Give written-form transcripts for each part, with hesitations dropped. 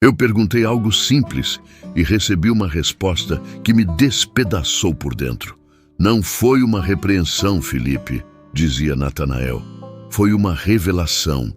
Eu perguntei algo simples e recebi uma resposta que me despedaçou por dentro. Não foi uma repreensão, Felipe, dizia Natanael. Foi uma revelação.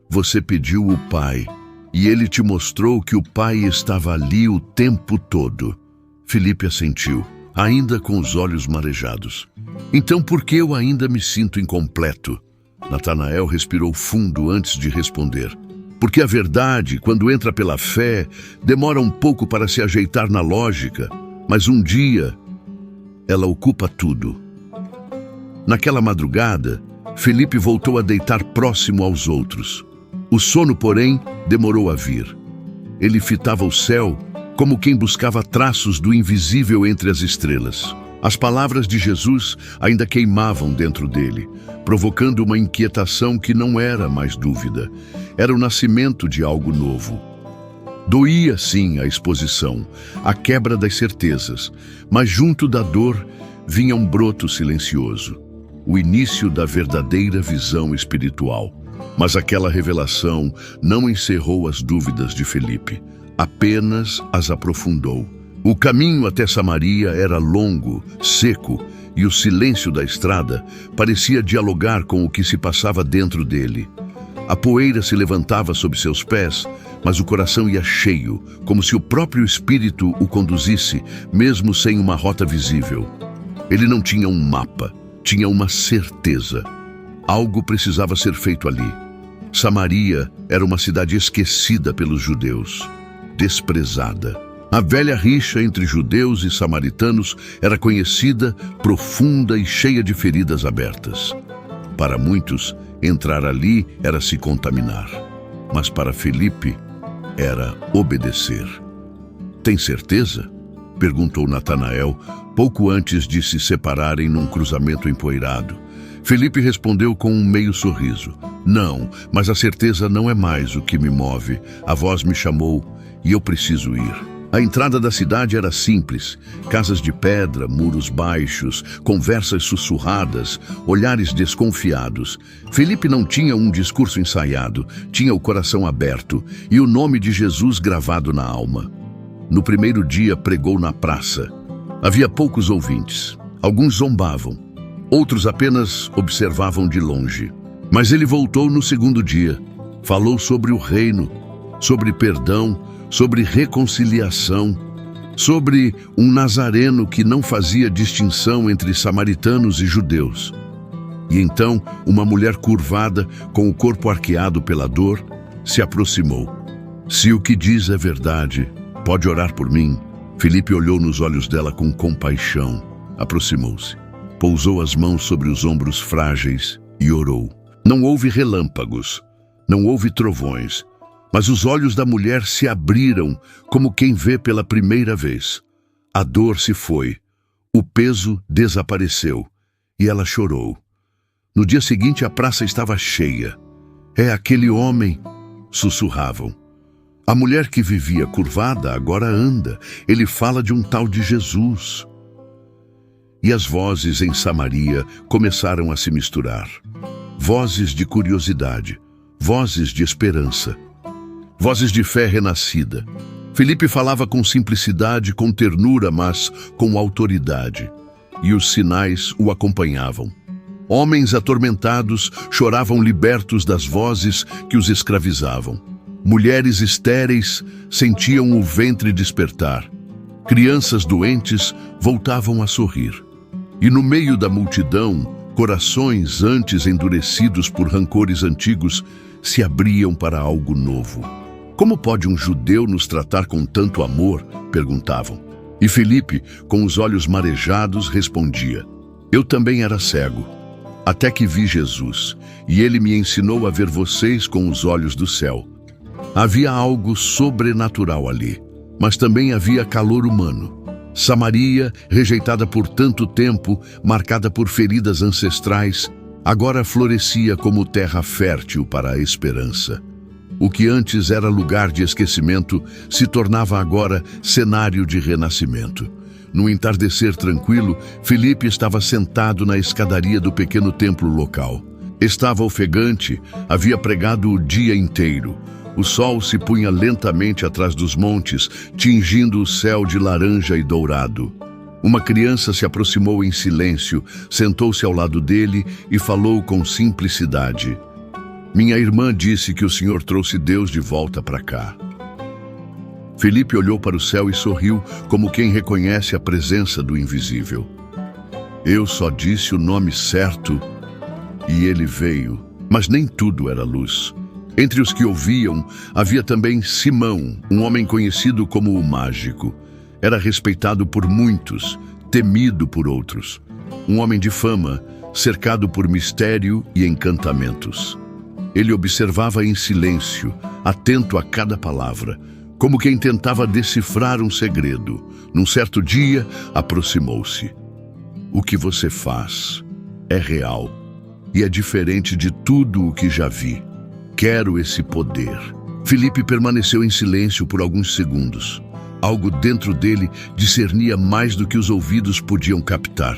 Você pediu o Pai e ele te mostrou que o Pai estava ali o tempo todo. Felipe assentiu, ainda com os olhos marejados. Então por que eu ainda me sinto incompleto? Natanael respirou fundo antes de responder. Porque a verdade, quando entra pela fé, demora um pouco para se ajeitar na lógica, mas um dia ela ocupa tudo. Naquela madrugada, Felipe voltou a deitar próximo aos outros. O sono, porém, demorou a vir. Ele fitava o céu como quem buscava traços do invisível entre as estrelas. As palavras de Jesus ainda queimavam dentro dele, provocando uma inquietação que não era mais dúvida. Era o nascimento de algo novo. Doía, sim, a exposição, a quebra das certezas, mas junto da dor vinha um broto silencioso, o início da verdadeira visão espiritual. Mas aquela revelação não encerrou as dúvidas de Felipe, apenas as aprofundou. O caminho até Samaria era longo, seco, e o silêncio da estrada parecia dialogar com o que se passava dentro dele. A poeira se levantava sob seus pés, mas o coração ia cheio, como se o próprio Espírito o conduzisse, mesmo sem uma rota visível. Ele não tinha um mapa, tinha uma certeza. Algo precisava ser feito ali. Samaria era uma cidade esquecida pelos judeus, desprezada. A velha rixa entre judeus e samaritanos era conhecida, profunda e cheia de feridas abertas. Para muitos, entrar ali era se contaminar, mas para Felipe era obedecer. Tem certeza? Perguntou Natanael, pouco antes de se separarem num cruzamento empoeirado. Felipe respondeu com um meio sorriso. Não, mas a certeza não é mais o que me move. A voz me chamou e eu preciso ir. A entrada da cidade era simples, casas de pedra, muros baixos, conversas sussurradas, olhares desconfiados. Felipe não tinha um discurso ensaiado, tinha o coração aberto e o nome de Jesus gravado na alma. No primeiro dia pregou na praça. Havia poucos ouvintes. Alguns zombavam, outros apenas observavam de longe. Mas ele voltou no segundo dia. Falou sobre o reino, sobre perdão, sobre reconciliação, sobre um nazareno que não fazia distinção entre samaritanos e judeus. E então, uma mulher curvada, com o corpo arqueado pela dor, se aproximou. Se o que diz é verdade, pode orar por mim? Felipe olhou nos olhos dela com compaixão, aproximou-se, pousou as mãos sobre os ombros frágeis e orou. Não houve relâmpagos, não houve trovões, mas os olhos da mulher se abriram como quem vê pela primeira vez. A dor se foi, o peso desapareceu e ela chorou. No dia seguinte a praça estava cheia. É aquele homem, sussurravam. A mulher que vivia curvada agora anda. Ele fala de um tal de Jesus. E as vozes em Samaria começaram a se misturar. Vozes de curiosidade, vozes de esperança. Vozes de fé renascida. Felipe falava com simplicidade, com ternura, mas com autoridade. E os sinais o acompanhavam. Homens atormentados choravam libertos das vozes que os escravizavam. Mulheres estéreis sentiam o ventre despertar. Crianças doentes voltavam a sorrir. E no meio da multidão, corações antes endurecidos por rancores antigos se abriam para algo novo. Como pode um judeu nos tratar com tanto amor? Perguntavam. E Felipe, com os olhos marejados, respondia. Eu também era cego, até que vi Jesus, e ele me ensinou a ver vocês com os olhos do céu. Havia algo sobrenatural ali, mas também havia calor humano. Samaria, rejeitada por tanto tempo, marcada por feridas ancestrais, agora florescia como terra fértil para a esperança. O que antes era lugar de esquecimento se tornava agora cenário de renascimento. No entardecer tranquilo, Felipe estava sentado na escadaria do pequeno templo local. Estava ofegante, havia pregado o dia inteiro. O sol se punha lentamente atrás dos montes, tingindo o céu de laranja e dourado. Uma criança se aproximou em silêncio, sentou-se ao lado dele e falou com simplicidade. Minha irmã disse que o Senhor trouxe Deus de volta para cá. Felipe olhou para o céu e sorriu, como quem reconhece a presença do invisível. Eu só disse o nome certo e ele veio, mas nem tudo era luz. Entre os que ouviam, havia também Simão, um homem conhecido como o Mágico. Era respeitado por muitos, temido por outros. Um homem de fama, cercado por mistério e encantamentos. Ele observava em silêncio, atento a cada palavra, como quem tentava decifrar um segredo. Num certo dia, aproximou-se. O que você faz é real e é diferente de tudo o que já vi. Quero esse poder. Felipe permaneceu em silêncio por alguns segundos. Algo dentro dele discernia mais do que os ouvidos podiam captar.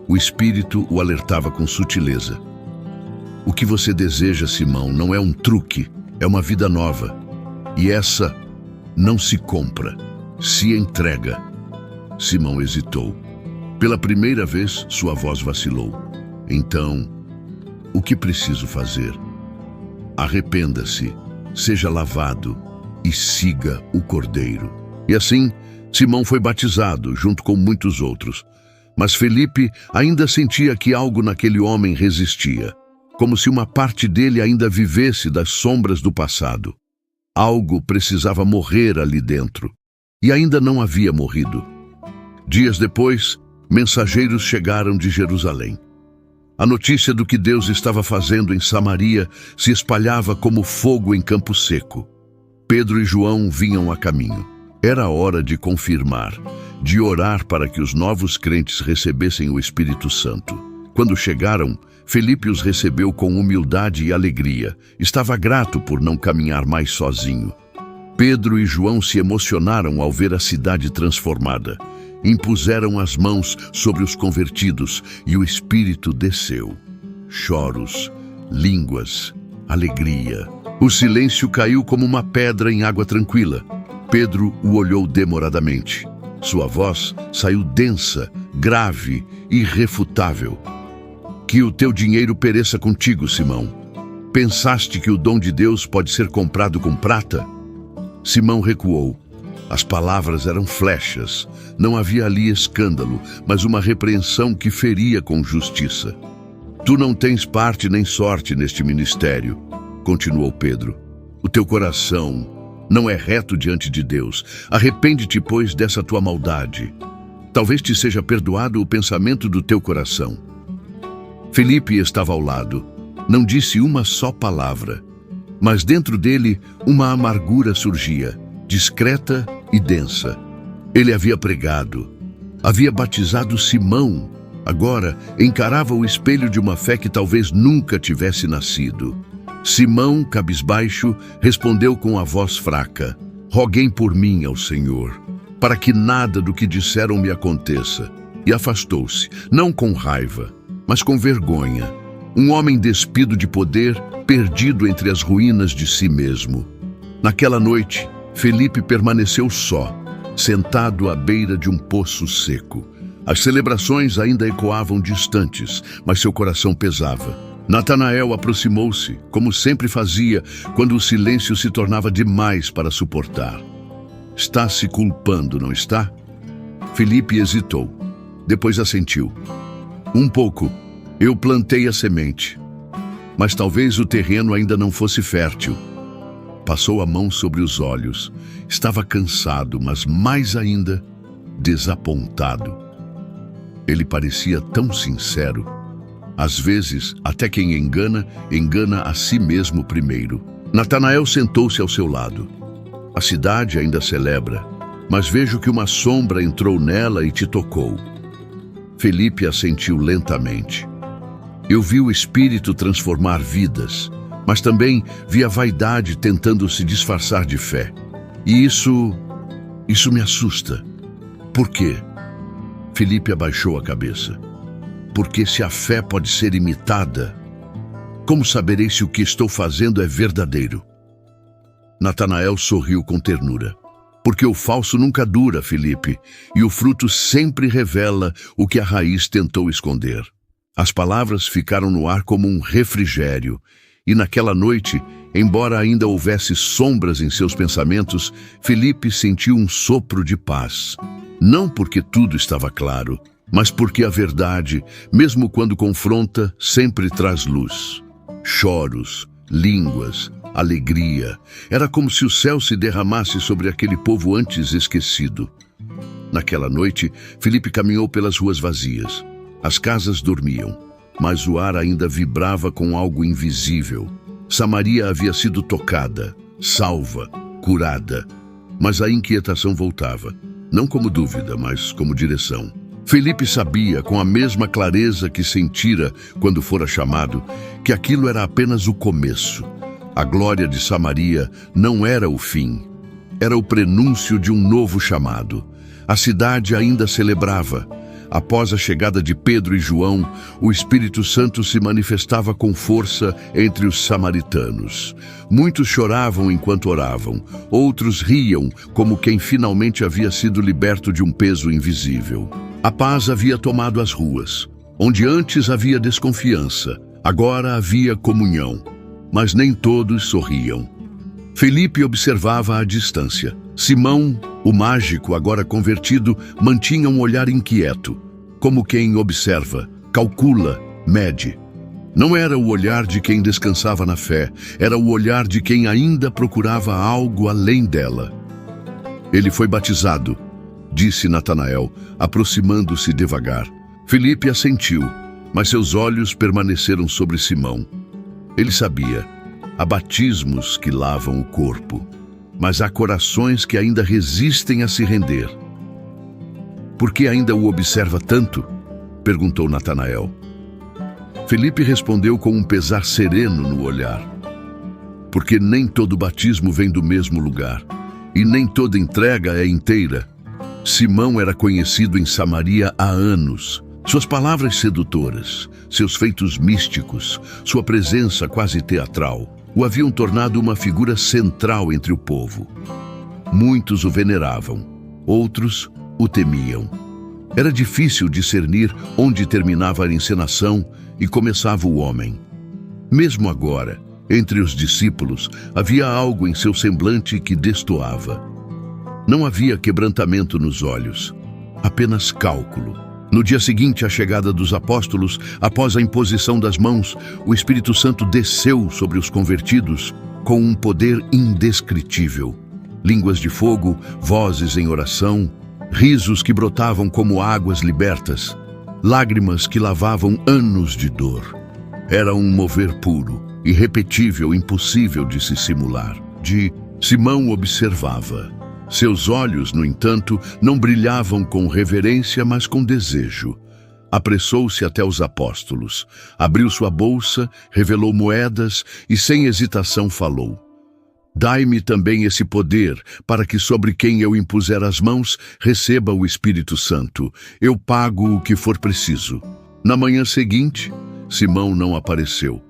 O espírito o alertava com sutileza. O que você deseja, Simão, não é um truque, é uma vida nova. E essa não se compra, se entrega. Simão hesitou. Pela primeira vez, sua voz vacilou. Então, o que preciso fazer? Arrependa-se, seja lavado e siga o Cordeiro. E assim, Simão foi batizado, junto com muitos outros. Mas Felipe ainda sentia que algo naquele homem resistia, como se uma parte dele ainda vivesse das sombras do passado. Algo precisava morrer ali dentro, e ainda não havia morrido. Dias depois, mensageiros chegaram de Jerusalém. A notícia do que Deus estava fazendo em Samaria se espalhava como fogo em campo seco. Pedro e João vinham a caminho. Era hora de confirmar, de orar para que os novos crentes recebessem o Espírito Santo. Quando chegaram, Felipe os recebeu com humildade e alegria. Estava grato por não caminhar mais sozinho. Pedro e João se emocionaram ao ver a cidade transformada. Impuseram as mãos sobre os convertidos e o Espírito desceu. Choros, línguas, alegria. O silêncio caiu como uma pedra em água tranquila. Pedro o olhou demoradamente. Sua voz saiu densa, grave, irrefutável. Que o teu dinheiro pereça contigo, Simão. Pensaste que o dom de Deus pode ser comprado com prata? Simão recuou. As palavras eram flechas. Não havia ali escândalo, mas uma repreensão que feria com justiça. Tu não tens parte nem sorte neste ministério, continuou Pedro. O teu coração não é reto diante de Deus. Arrepende-te, pois, dessa tua maldade. Talvez te seja perdoado o pensamento do teu coração. Felipe estava ao lado. Não disse uma só palavra, mas dentro dele uma amargura surgia, discreta e densa. Ele havia pregado, havia batizado Simão. Agora encarava o espelho de uma fé que talvez nunca tivesse nascido. Simão, cabisbaixo, respondeu com a voz fraca: Roguem por mim ao Senhor, para que nada do que disseram me aconteça. E afastou-se, não com raiva, mas com vergonha. Um homem despido de poder, perdido entre as ruínas de si mesmo. Naquela noite, Felipe permaneceu só, sentado à beira de um poço seco. As celebrações ainda ecoavam distantes, mas seu coração pesava. Natanael aproximou-se, como sempre fazia, quando o silêncio se tornava demais para suportar. Está se culpando, não está? Felipe hesitou. Depois assentiu. Um pouco. Eu plantei a semente, mas talvez o terreno ainda não fosse fértil. Passou a mão sobre os olhos. Estava cansado, mas mais ainda, desapontado. Ele parecia tão sincero. Às vezes, até quem engana, engana a si mesmo primeiro. Natanael sentou-se ao seu lado. A cidade ainda celebra, mas vejo que uma sombra entrou nela e te tocou. Felipe assentiu lentamente. Eu vi o Espírito transformar vidas, mas também vi a vaidade tentando se disfarçar de fé. E isso me assusta. Por quê? Felipe abaixou a cabeça. Porque se a fé pode ser imitada, como saberei se o que estou fazendo é verdadeiro? Natanael sorriu com ternura. Porque o falso nunca dura, Filipe, e o fruto sempre revela o que a raiz tentou esconder. As palavras ficaram no ar como um refrigério, e naquela noite, embora ainda houvesse sombras em seus pensamentos, Filipe sentiu um sopro de paz. Não porque tudo estava claro, mas porque a verdade, mesmo quando confronta, sempre traz luz. Choros, línguas, alegria. Era como se o céu se derramasse sobre aquele povo antes esquecido. Naquela noite, Filipe caminhou pelas ruas vazias. As casas dormiam, mas o ar ainda vibrava com algo invisível. Samaria havia sido tocada, salva, curada. Mas a inquietação voltava, não como dúvida, mas como direção. Filipe sabia, com a mesma clareza que sentira quando fora chamado, que aquilo era apenas o começo. A glória de Samaria não era o fim, era o prenúncio de um novo chamado. A cidade ainda celebrava. Após a chegada de Pedro e João, o Espírito Santo se manifestava com força entre os samaritanos. Muitos choravam enquanto oravam, outros riam como quem finalmente havia sido liberto de um peso invisível. A paz havia tomado as ruas. Onde antes havia desconfiança, agora havia comunhão. Mas nem todos sorriam. Filipe observava à distância. Simão, o mágico agora convertido, mantinha um olhar inquieto, como quem observa, calcula, mede. Não era o olhar de quem descansava na fé, era o olhar de quem ainda procurava algo além dela. Ele foi batizado, disse Natanael, aproximando-se devagar. Filipe assentiu, mas seus olhos permaneceram sobre Simão. Ele sabia, há batismos que lavam o corpo, mas há corações que ainda resistem a se render. Por que ainda o observa tanto? Perguntou Natanael. Filipe respondeu com um pesar sereno no olhar. Porque nem todo batismo vem do mesmo lugar, e nem toda entrega é inteira. Simão era conhecido em Samaria há anos. Suas palavras sedutoras, seus feitos místicos, sua presença quase teatral, o haviam tornado uma figura central entre o povo. Muitos o veneravam, outros o temiam. Era difícil discernir onde terminava a encenação e começava o homem. Mesmo agora, entre os discípulos, havia algo em seu semblante que destoava. Não havia quebrantamento nos olhos, apenas cálculo. No dia seguinte à chegada dos apóstolos, após a imposição das mãos, o Espírito Santo desceu sobre os convertidos com um poder indescritível. Línguas de fogo, vozes em oração, risos que brotavam como águas libertas, lágrimas que lavavam anos de dor. Era um mover puro, irrepetível, impossível de se simular. Simão observava. Seus olhos, no entanto, não brilhavam com reverência, mas com desejo. Apressou-se até os apóstolos, abriu sua bolsa, revelou moedas e, sem hesitação, falou: Dai-me também esse poder, para que sobre quem eu impuser as mãos, receba o Espírito Santo. Eu pago o que for preciso. Na manhã seguinte, Simão não apareceu.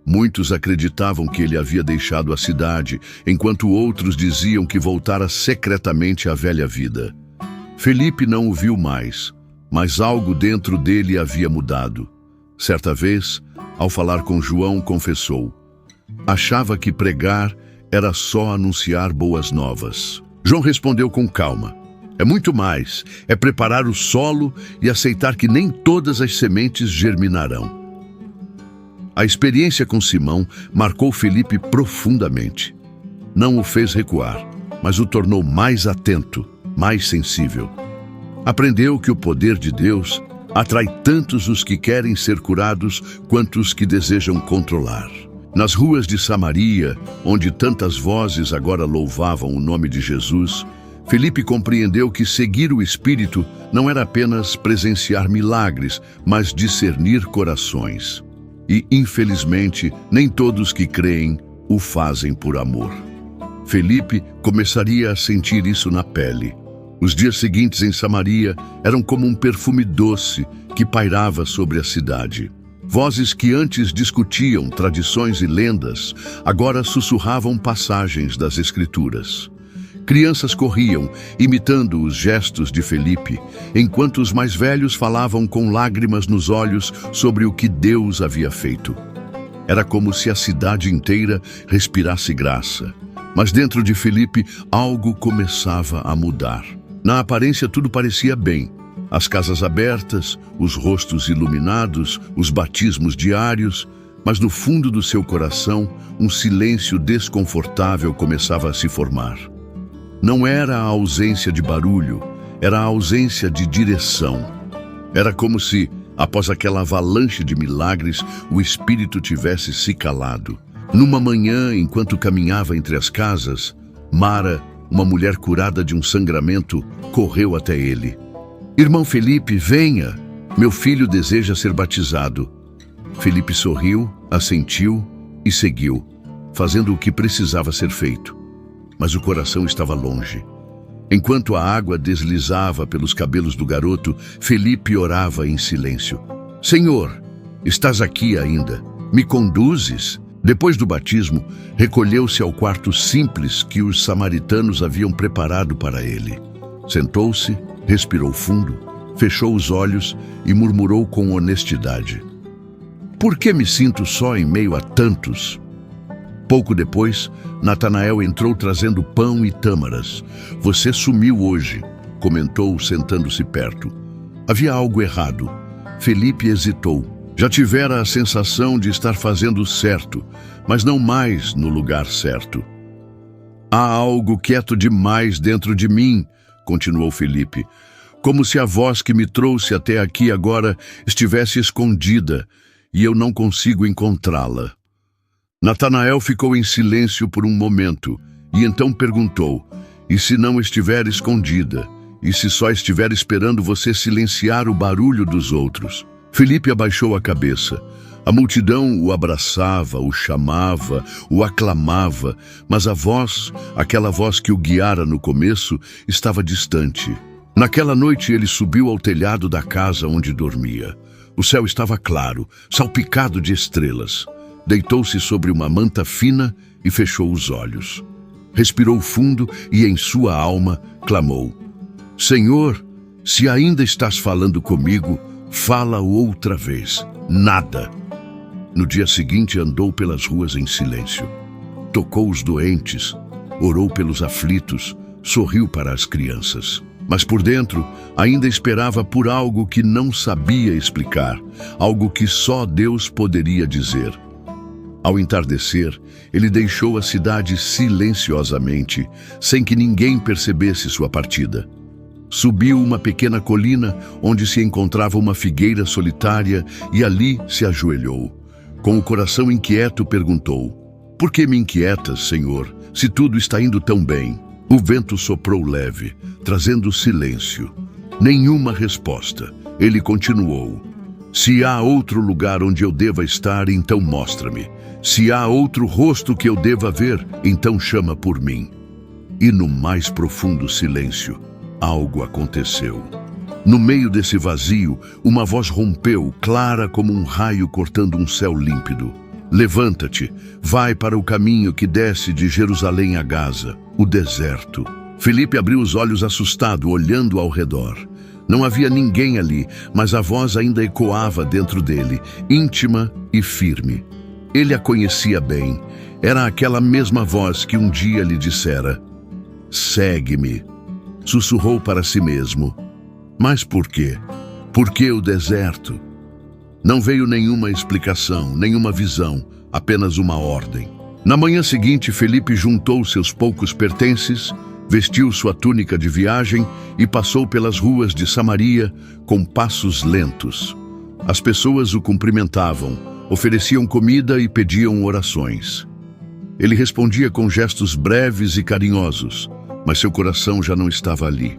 Muitos acreditavam que ele havia deixado a cidade, enquanto outros diziam que voltara secretamente à velha vida. Filipe não o viu mais, mas algo dentro dele havia mudado. Certa vez, ao falar com João, confessou: achava que pregar era só anunciar boas novas. João respondeu com calma: é muito mais, é preparar o solo e aceitar que nem todas as sementes germinarão. A experiência com Simão marcou Filipe profundamente. Não o fez recuar, mas o tornou mais atento, mais sensível. Aprendeu que o poder de Deus atrai tantos os que querem ser curados quanto os que desejam controlar. Nas ruas de Samaria, onde tantas vozes agora louvavam o nome de Jesus, Filipe compreendeu que seguir o Espírito não era apenas presenciar milagres, mas discernir corações. E, infelizmente, nem todos que creem o fazem por amor. Filipe começaria a sentir isso na pele. Os dias seguintes em Samaria eram como um perfume doce que pairava sobre a cidade. Vozes que antes discutiam tradições e lendas, agora sussurravam passagens das Escrituras. Crianças corriam, imitando os gestos de Felipe, enquanto os mais velhos falavam com lágrimas nos olhos sobre o que Deus havia feito. Era como se a cidade inteira respirasse graça. Mas dentro de Felipe, algo começava a mudar. Na aparência, tudo parecia bem. As casas abertas, os rostos iluminados, os batismos diários, mas no fundo do seu coração, um silêncio desconfortável começava a se formar. Não era a ausência de barulho, era a ausência de direção. Era como se, após aquela avalanche de milagres, o espírito tivesse se calado. Numa manhã, enquanto caminhava entre as casas, Mara, uma mulher curada de um sangramento, correu até ele. "Irmão Felipe, venha! Meu filho deseja ser batizado." Felipe sorriu, assentiu e seguiu, fazendo o que precisava ser feito. Mas o coração estava longe. Enquanto a água deslizava pelos cabelos do garoto, Felipe orava em silêncio. "Senhor, estás aqui ainda? Me conduzes?" Depois do batismo, recolheu-se ao quarto simples que os samaritanos haviam preparado para ele. Sentou-se, respirou fundo, fechou os olhos e murmurou com honestidade: "Por que me sinto só em meio a tantos?" Pouco depois, Natanael entrou trazendo pão e tâmaras. "Você sumiu hoje", comentou, sentando-se perto. Havia algo errado. Felipe hesitou. Já tivera a sensação de estar fazendo certo, mas não mais no lugar certo. "Há algo quieto demais dentro de mim", continuou Felipe, "como se a voz que me trouxe até aqui agora estivesse escondida e eu não consigo encontrá-la." Natanael ficou em silêncio por um momento e então perguntou: "E se não estiver escondida? E se só estiver esperando você silenciar o barulho dos outros?" Felipe abaixou a cabeça. A multidão o abraçava, o chamava, o aclamava, mas a voz, aquela voz que o guiara no começo, estava distante. Naquela noite ele subiu ao telhado da casa onde dormia. O céu estava claro, salpicado de estrelas. Deitou-se sobre uma manta fina e fechou os olhos. Respirou fundo e em sua alma clamou: "Senhor, se ainda estás falando comigo, fala outra vez." Nada. No dia seguinte andou pelas ruas em silêncio. Tocou os doentes, orou pelos aflitos, sorriu para as crianças. Mas por dentro ainda esperava por algo que não sabia explicar, algo que só Deus poderia dizer. Ao entardecer, ele deixou a cidade silenciosamente, sem que ninguém percebesse sua partida. Subiu uma pequena colina onde se encontrava uma figueira solitária e ali se ajoelhou. Com o coração inquieto, perguntou: "Por que me inquietas, Senhor, se tudo está indo tão bem?" O vento soprou leve, trazendo silêncio. Nenhuma resposta. Ele continuou: "Se há outro lugar onde eu deva estar, então mostra-me. Se há outro rosto que eu deva ver, então chama por mim." E no mais profundo silêncio, algo aconteceu. No meio desse vazio, uma voz rompeu, clara como um raio cortando um céu límpido. "Levanta-te, vai para o caminho que desce de Jerusalém a Gaza, o deserto." Felipe abriu os olhos assustado, olhando ao redor. Não havia ninguém ali, mas a voz ainda ecoava dentro dele, íntima e firme. Ele a conhecia bem. Era aquela mesma voz que um dia lhe dissera: "Segue-me." Sussurrou para si mesmo: "Mas por quê? Por que o deserto?" Não veio nenhuma explicação, nenhuma visão, apenas uma ordem. Na manhã seguinte, Felipe juntou seus poucos pertences, vestiu sua túnica de viagem e passou pelas ruas de Samaria com passos lentos. As pessoas o cumprimentavam, ofereciam comida e pediam orações. Ele respondia com gestos breves e carinhosos, mas seu coração já não estava ali.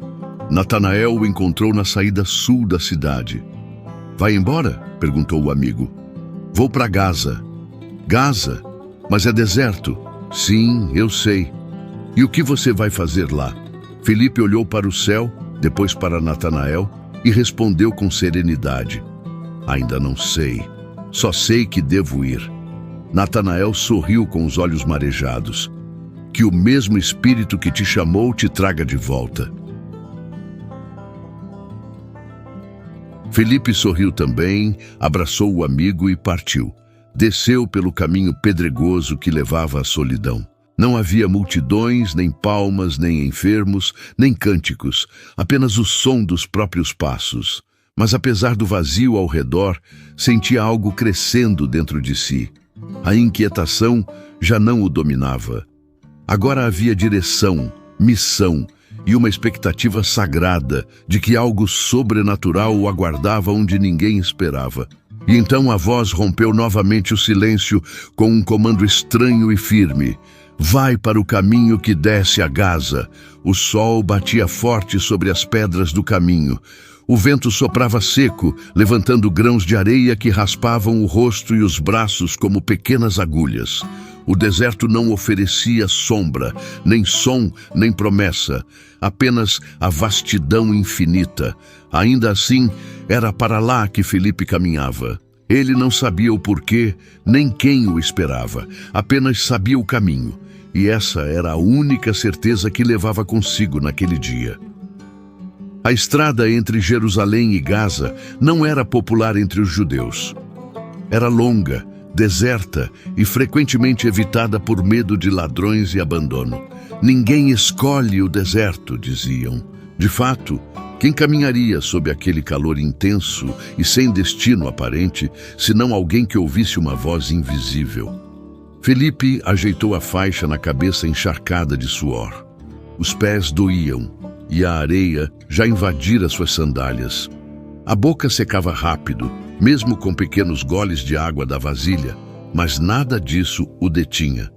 Natanael o encontrou na saída sul da cidade. "Vai embora?" perguntou o amigo. "Vou para Gaza." "Gaza? Mas é deserto." "Sim, eu sei." "E o que você vai fazer lá?" Felipe olhou para o céu, depois para Natanael e respondeu com serenidade: "Ainda não sei. Só sei que devo ir. Natanael sorriu com os olhos marejados. Que o mesmo Espírito que te chamou te traga de volta. Felipe sorriu também, abraçou o amigo e partiu. Desceu pelo caminho pedregoso que levava à solidão. Não havia multidões, nem palmas, nem enfermos, nem cânticos, apenas o som dos próprios passos. Mas apesar do vazio ao redor, sentia algo crescendo dentro de si. A inquietação já não o dominava. Agora havia direção, missão e uma expectativa sagrada de que algo sobrenatural o aguardava onde ninguém esperava. E então a voz rompeu novamente o silêncio com um comando estranho e firme. Vai para o caminho que desce a Gaza. O sol batia forte sobre as pedras do caminho. O vento soprava seco, levantando grãos de areia que raspavam o rosto e os braços como pequenas agulhas. O deserto não oferecia sombra, nem som, nem promessa, apenas a vastidão infinita. Ainda assim, era para lá que Felipe caminhava. Ele não sabia o porquê, nem quem o esperava, apenas sabia o caminho. E essa era a única certeza que levava consigo naquele dia. A estrada entre Jerusalém e Gaza não era popular entre os judeus. Era longa, deserta e frequentemente evitada por medo de ladrões e abandono. Ninguém escolhe o deserto, diziam. De fato, quem caminharia sob aquele calor intenso e sem destino aparente, senão alguém que ouvisse uma voz invisível? Felipe ajeitou a faixa na cabeça encharcada de suor. Os pés doíam e a areia já invadira suas sandálias. A boca secava rápido, mesmo com pequenos goles de água da vasilha, mas nada disso o detinha.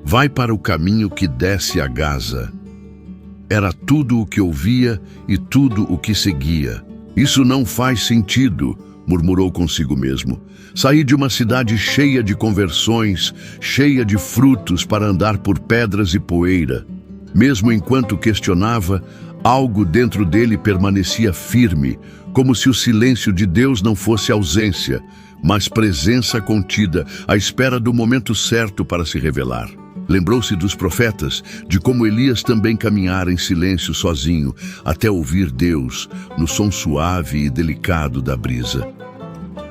Vai para o caminho que desce a Gaza. Era tudo o que ouvia e tudo o que seguia. Isso não faz sentido, murmurou consigo mesmo. Saí de uma cidade cheia de conversões, cheia de frutos para andar por pedras e poeira. Mesmo enquanto questionava, algo dentro dele permanecia firme, como se o silêncio de Deus não fosse ausência, mas presença contida, à espera do momento certo para se revelar. Lembrou-se dos profetas, de como Elias também caminhara em silêncio sozinho, até ouvir Deus, no som suave e delicado da brisa.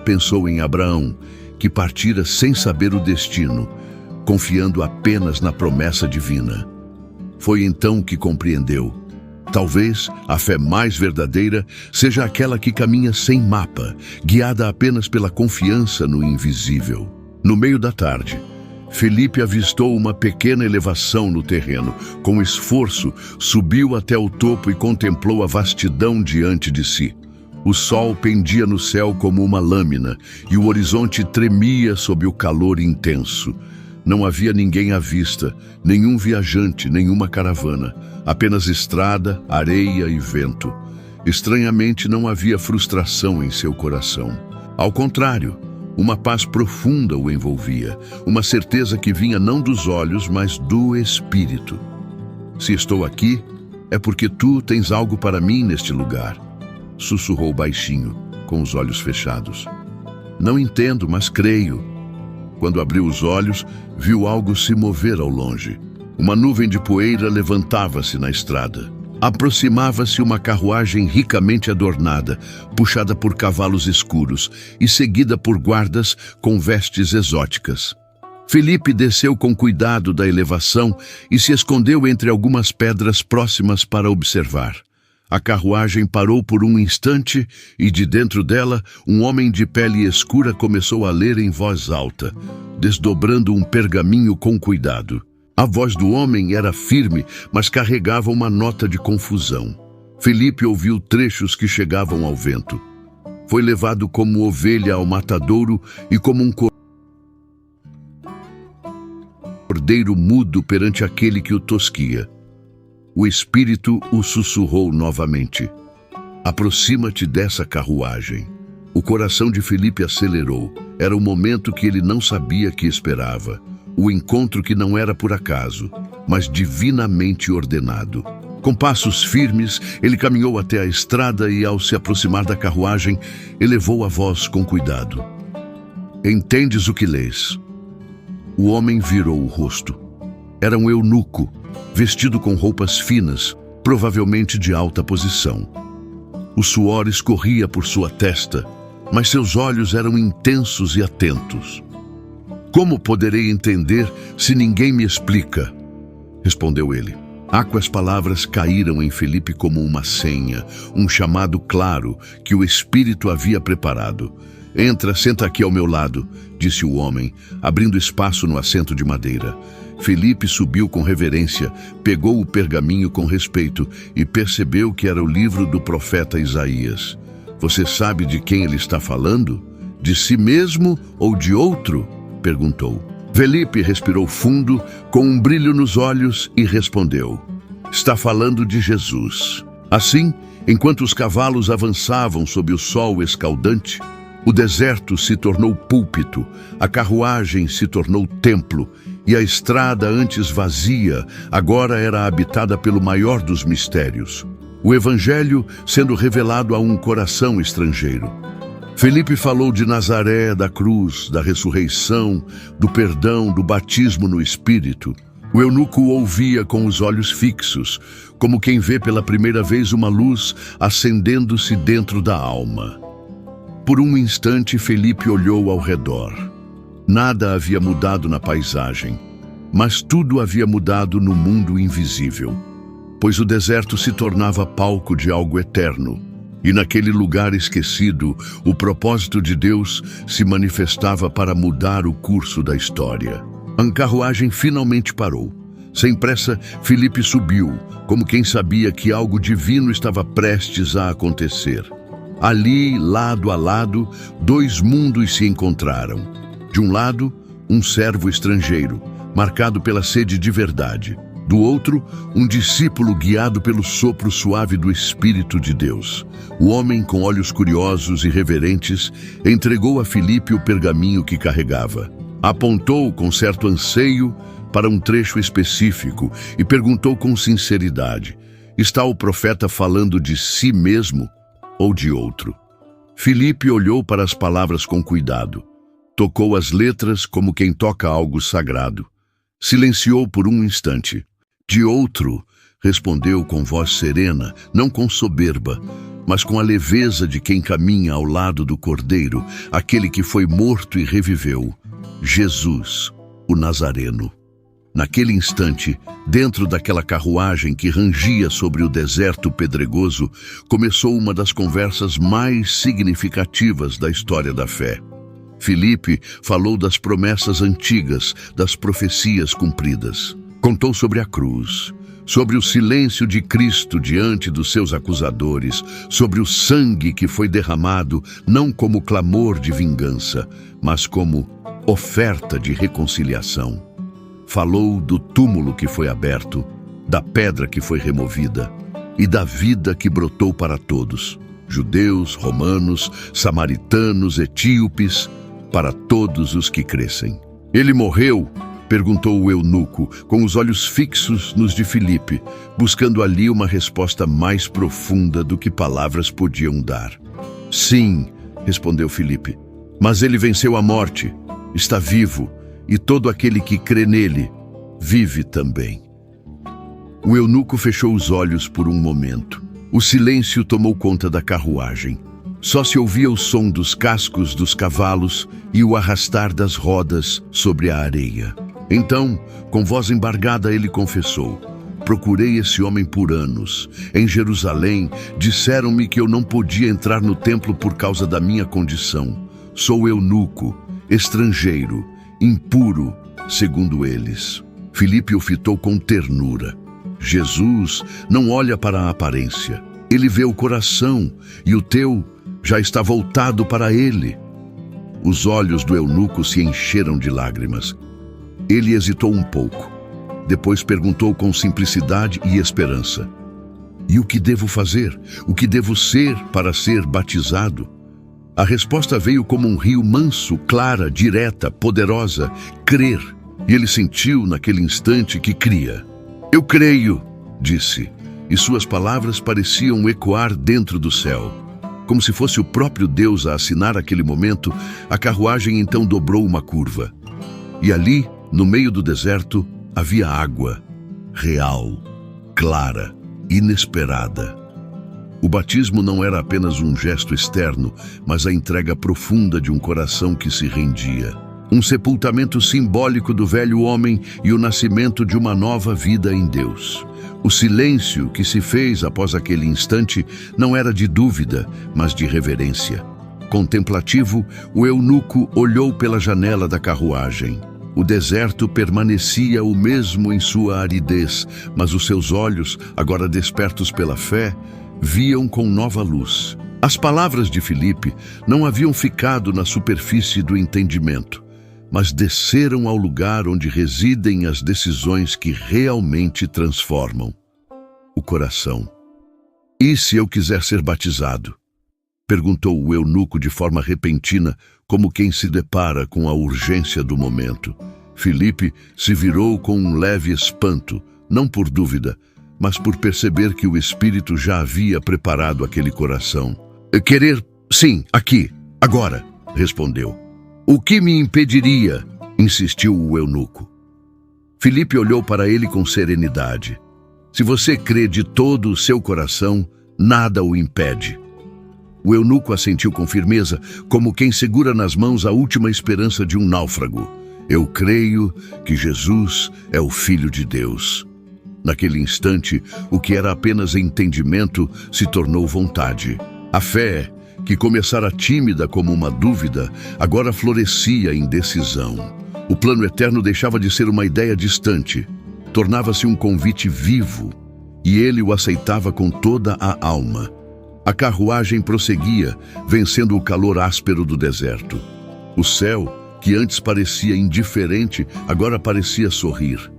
Pensou em Abraão, que partira sem saber o destino, confiando apenas na promessa divina. Foi então que compreendeu. Talvez a fé mais verdadeira seja aquela que caminha sem mapa, guiada apenas pela confiança no invisível. No meio da tarde, Felipe avistou uma pequena elevação no terreno. Com esforço, subiu até o topo e contemplou a vastidão diante de si. O sol pendia no céu como uma lâmina e o horizonte tremia sob o calor intenso. Não havia ninguém à vista, nenhum viajante, nenhuma caravana, apenas estrada, areia e vento. Estranhamente, não havia frustração em seu coração. Ao contrário, uma paz profunda o envolvia, uma certeza que vinha não dos olhos, mas do espírito. Se estou aqui, é porque tu tens algo para mim neste lugar, sussurrou baixinho, com os olhos fechados. Não entendo, mas creio. Quando abriu os olhos, viu algo se mover ao longe. Uma nuvem de poeira levantava-se na estrada. Aproximava-se uma carruagem ricamente adornada, puxada por cavalos escuros e seguida por guardas com vestes exóticas. Felipe desceu com cuidado da elevação e se escondeu entre algumas pedras próximas para observar. A carruagem parou por um instante e, de dentro dela, um homem de pele escura começou a ler em voz alta, desdobrando um pergaminho com cuidado. A voz do homem era firme, mas carregava uma nota de confusão. Felipe ouviu trechos que chegavam ao vento. Foi levado como ovelha ao matadouro e como um cordeiro mudo perante aquele que o tosquia. O Espírito o sussurrou novamente. Aproxima-te dessa carruagem. O coração de Felipe acelerou. Era o momento que ele não sabia que esperava. O encontro que não era por acaso, mas divinamente ordenado. Com passos firmes, ele caminhou até a estrada e, ao se aproximar da carruagem, elevou a voz com cuidado. Entendes o que lês? O homem virou o rosto. Era um eunuco, vestido com roupas finas, provavelmente de alta posição. O suor escorria por sua testa, mas seus olhos eram intensos e atentos. Como poderei entender se ninguém me explica? Respondeu ele. Aquas palavras caíram em Filipe como uma senha, um chamado claro que o Espírito havia preparado. Entra, senta aqui ao meu lado, disse o homem, abrindo espaço no assento de madeira. Filipe subiu com reverência, pegou o pergaminho com respeito e percebeu que era o livro do profeta Isaías. Você sabe de quem ele está falando? De si mesmo ou de outro? Perguntou. Filipe respirou fundo, com um brilho nos olhos, e respondeu. Está falando de Jesus. Assim, enquanto os cavalos avançavam sob o sol escaldante, o deserto se tornou púlpito, a carruagem se tornou templo, e a estrada antes vazia, agora era habitada pelo maior dos mistérios. O Evangelho sendo revelado a um coração estrangeiro. Filipe falou de Nazaré, da cruz, da ressurreição, do perdão, do batismo no Espírito. O eunuco o ouvia com os olhos fixos, como quem vê pela primeira vez uma luz acendendo-se dentro da alma. Por um instante, Filipe olhou ao redor. Nada havia mudado na paisagem, mas tudo havia mudado no mundo invisível, pois o deserto se tornava palco de algo eterno. E naquele lugar esquecido, o propósito de Deus se manifestava para mudar o curso da história. A carruagem finalmente parou. Sem pressa, Filipe subiu, como quem sabia que algo divino estava prestes a acontecer. Ali, lado a lado, dois mundos se encontraram. De um lado, um servo estrangeiro, marcado pela sede de verdade. Do outro, um discípulo guiado pelo sopro suave do Espírito de Deus. O homem, com olhos curiosos e reverentes, entregou a Filipe o pergaminho que carregava. Apontou com certo anseio para um trecho específico e perguntou com sinceridade: está o profeta falando de si mesmo ou de outro? Filipe olhou para as palavras com cuidado. Tocou as letras como quem toca algo sagrado. Silenciou por um instante. De outro, respondeu com voz serena, não com soberba, mas com a leveza de quem caminha ao lado do Cordeiro, aquele que foi morto e reviveu. Jesus, o Nazareno. Naquele instante, dentro daquela carruagem que rangia sobre o deserto pedregoso, começou uma das conversas mais significativas da história da fé. Filipe falou das promessas antigas, das profecias cumpridas. Contou sobre a cruz, sobre o silêncio de Cristo diante dos seus acusadores, sobre o sangue que foi derramado não como clamor de vingança, mas como oferta de reconciliação. Falou do túmulo que foi aberto, da pedra que foi removida e da vida que brotou para todos, judeus, romanos, samaritanos, etíopes, para todos os que crescem. Ele morreu? Perguntou o eunuco, com os olhos fixos nos de Filipe, buscando ali uma resposta mais profunda do que palavras podiam dar. Sim, respondeu Filipe, mas ele venceu a morte, está vivo, e todo aquele que crê nele vive também. O eunuco fechou os olhos por um momento. O silêncio tomou conta da carruagem. Só se ouvia o som dos cascos dos cavalos e o arrastar das rodas sobre a areia. Então, com voz embargada, ele confessou: procurei esse homem por anos. Em Jerusalém, disseram-me que eu não podia entrar no templo por causa da minha condição. Sou eunuco, estrangeiro, impuro, segundo eles. Filipe o fitou com ternura. Jesus não olha para a aparência. Ele vê o coração, e o teu já está voltado para ele. Os olhos do eunuco se encheram de lágrimas. Ele hesitou um pouco. Depois perguntou com simplicidade e esperança: e o que devo fazer? O que devo ser para ser batizado? A resposta veio como um rio manso, clara, direta, poderosa: crer. E ele sentiu naquele instante que cria. Eu creio, disse, e suas palavras pareciam ecoar dentro do céu. como se fosse o próprio Deus a assinar aquele momento, a carruagem então dobrou uma curva. E ali, no meio do deserto, havia água, real, clara, inesperada. O batismo não era apenas um gesto externo, mas a entrega profunda de um coração que se rendia. Um sepultamento simbólico do velho homem e o nascimento de uma nova vida em Deus. O silêncio que se fez após aquele instante não era de dúvida, mas de reverência. Contemplativo, o eunuco olhou pela janela da carruagem. O deserto permanecia o mesmo em sua aridez, mas os seus olhos, agora despertos pela fé, viam com nova luz. As palavras de Filipe não haviam ficado na superfície do entendimento, mas desceram ao lugar onde residem as decisões que realmente transformam o coração. E se eu quiser ser batizado? Perguntou o eunuco de forma repentina, como quem se depara com a urgência do momento. Filipe se virou com um leve espanto, não por dúvida, mas por perceber que o Espírito já havia preparado aquele coração. Querer, sim, aqui, agora, respondeu. O que me impediria? Insistiu o eunuco. Filipe olhou para ele com serenidade. Se você crê de todo o seu coração, nada o impede. O eunuco assentiu com firmeza, como quem segura nas mãos a última esperança de um náufrago. Eu creio que Jesus é o Filho de Deus. Naquele instante, o que era apenas entendimento se tornou vontade. A fé, que começara tímida como uma dúvida, agora florescia em decisão. O plano eterno deixava de ser uma ideia distante, tornava-se um convite vivo, e ele o aceitava com toda a alma. A carruagem prosseguia, vencendo o calor áspero do deserto. O céu, que antes parecia indiferente, agora parecia sorrir.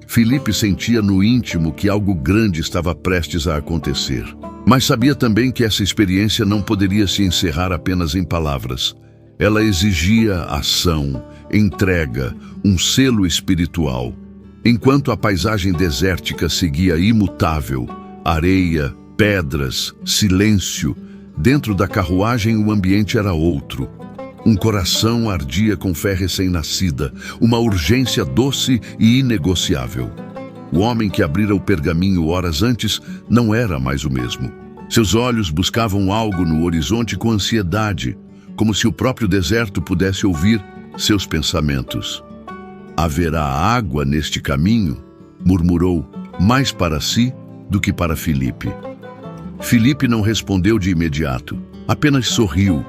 Filipe sentia no íntimo que algo grande estava prestes a acontecer. Mas sabia também que essa experiência não poderia se encerrar apenas em palavras. Ela exigia ação, entrega, um selo espiritual. Enquanto a paisagem desértica seguia imutável, areia, pedras, silêncio, dentro da carruagem o ambiente era outro. Um coração ardia com fé recém-nascida, uma urgência doce e inegociável. O homem que abrira o pergaminho horas antes não era mais o mesmo. Seus olhos buscavam algo no horizonte com ansiedade, como se o próprio deserto pudesse ouvir seus pensamentos. Haverá água neste caminho? Murmurou, mais para si do que para Filipe. Filipe não respondeu de imediato, apenas sorriu.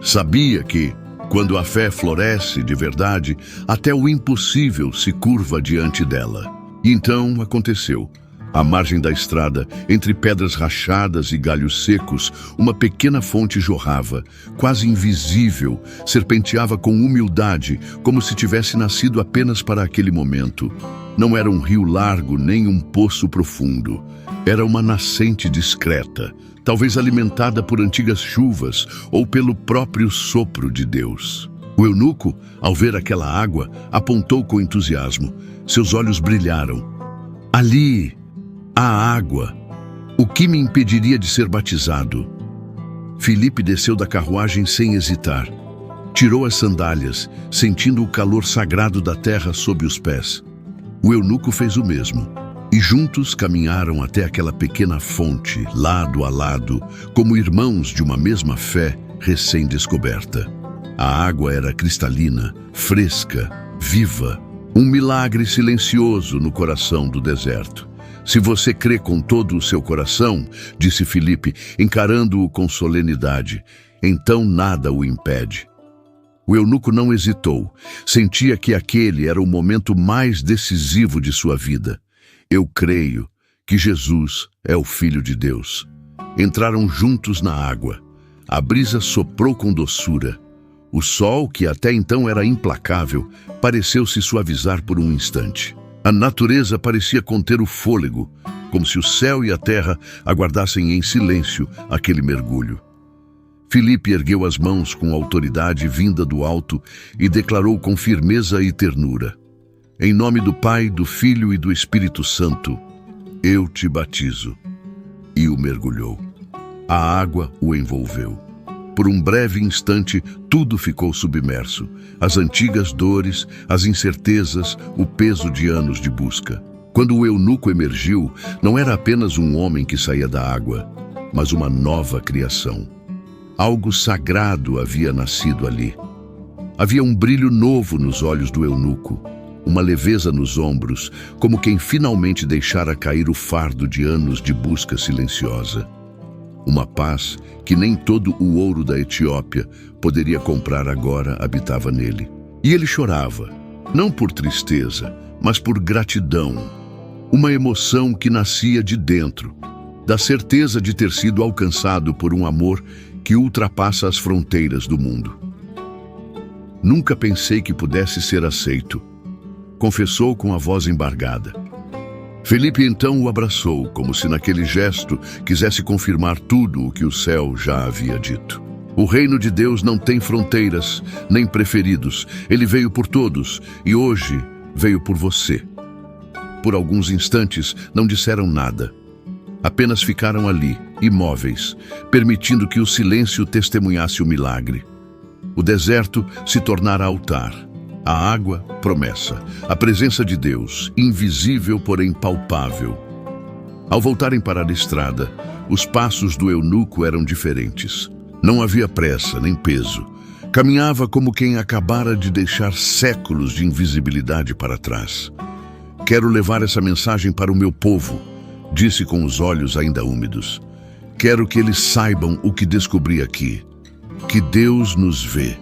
Sabia que, quando a fé floresce de verdade, até o impossível se curva diante dela. E então aconteceu. À margem da estrada, entre pedras rachadas e galhos secos, uma pequena fonte jorrava, quase invisível, serpenteava com humildade, como se tivesse nascido apenas para aquele momento. Não era um rio largo nem um poço profundo. Era uma nascente discreta, talvez alimentada por antigas chuvas ou pelo próprio sopro de Deus. O eunuco, ao ver aquela água, apontou com entusiasmo. Seus olhos brilharam. Ali, a água. O que me impediria de ser batizado? Filipe desceu da carruagem sem hesitar. Tirou as sandálias, sentindo o calor sagrado da terra sob os pés. O eunuco fez o mesmo. E juntos caminharam até aquela pequena fonte, lado a lado, como irmãos de uma mesma fé recém-descoberta. A água era cristalina, fresca, viva, um milagre silencioso no coração do deserto. Se você crê com todo o seu coração, disse Filipe, encarando-o com solenidade, então nada o impede. O eunuco não hesitou, sentia que aquele era o momento mais decisivo de sua vida. Eu creio que Jesus é o Filho de Deus. Entraram juntos na água. A brisa soprou com doçura. O sol, que até então era implacável, pareceu se suavizar por um instante. A natureza parecia conter o fôlego, como se o céu e a terra aguardassem em silêncio aquele mergulho. Filipe ergueu as mãos com autoridade vinda do alto e declarou com firmeza e ternura: em nome do Pai, do Filho e do Espírito Santo, eu te batizo. E o mergulhou. A água o envolveu. Por um breve instante, tudo ficou submerso. As antigas dores, as incertezas, o peso de anos de busca. Quando o eunuco emergiu, não era apenas um homem que saía da água, mas uma nova criação. Algo sagrado havia nascido ali. Havia um brilho novo nos olhos do eunuco, uma leveza nos ombros, como quem finalmente deixara cair o fardo de anos de busca silenciosa. Uma paz que nem todo o ouro da Etiópia poderia comprar agora habitava nele. E ele chorava, não por tristeza, mas por gratidão. Uma emoção que nascia de dentro, da certeza de ter sido alcançado por um amor que ultrapassa as fronteiras do mundo. Nunca pensei que pudesse ser aceito, confessou com a voz embargada. Felipe então o abraçou, como se naquele gesto quisesse confirmar tudo o que o céu já havia dito. O reino de Deus não tem fronteiras, nem preferidos. Ele veio por todos e hoje veio por você. Por alguns instantes não disseram nada. Apenas ficaram ali, imóveis, permitindo que o silêncio testemunhasse o milagre. O deserto se tornara altar. A água, promessa. A presença de Deus, invisível, porém palpável. Ao voltarem para a estrada, os passos do eunuco eram diferentes. Não havia pressa, nem peso. Caminhava como quem acabara de deixar séculos de invisibilidade para trás. Quero levar essa mensagem para o meu povo, disse com os olhos ainda úmidos. Quero que eles saibam o que descobri aqui. Que Deus nos vê.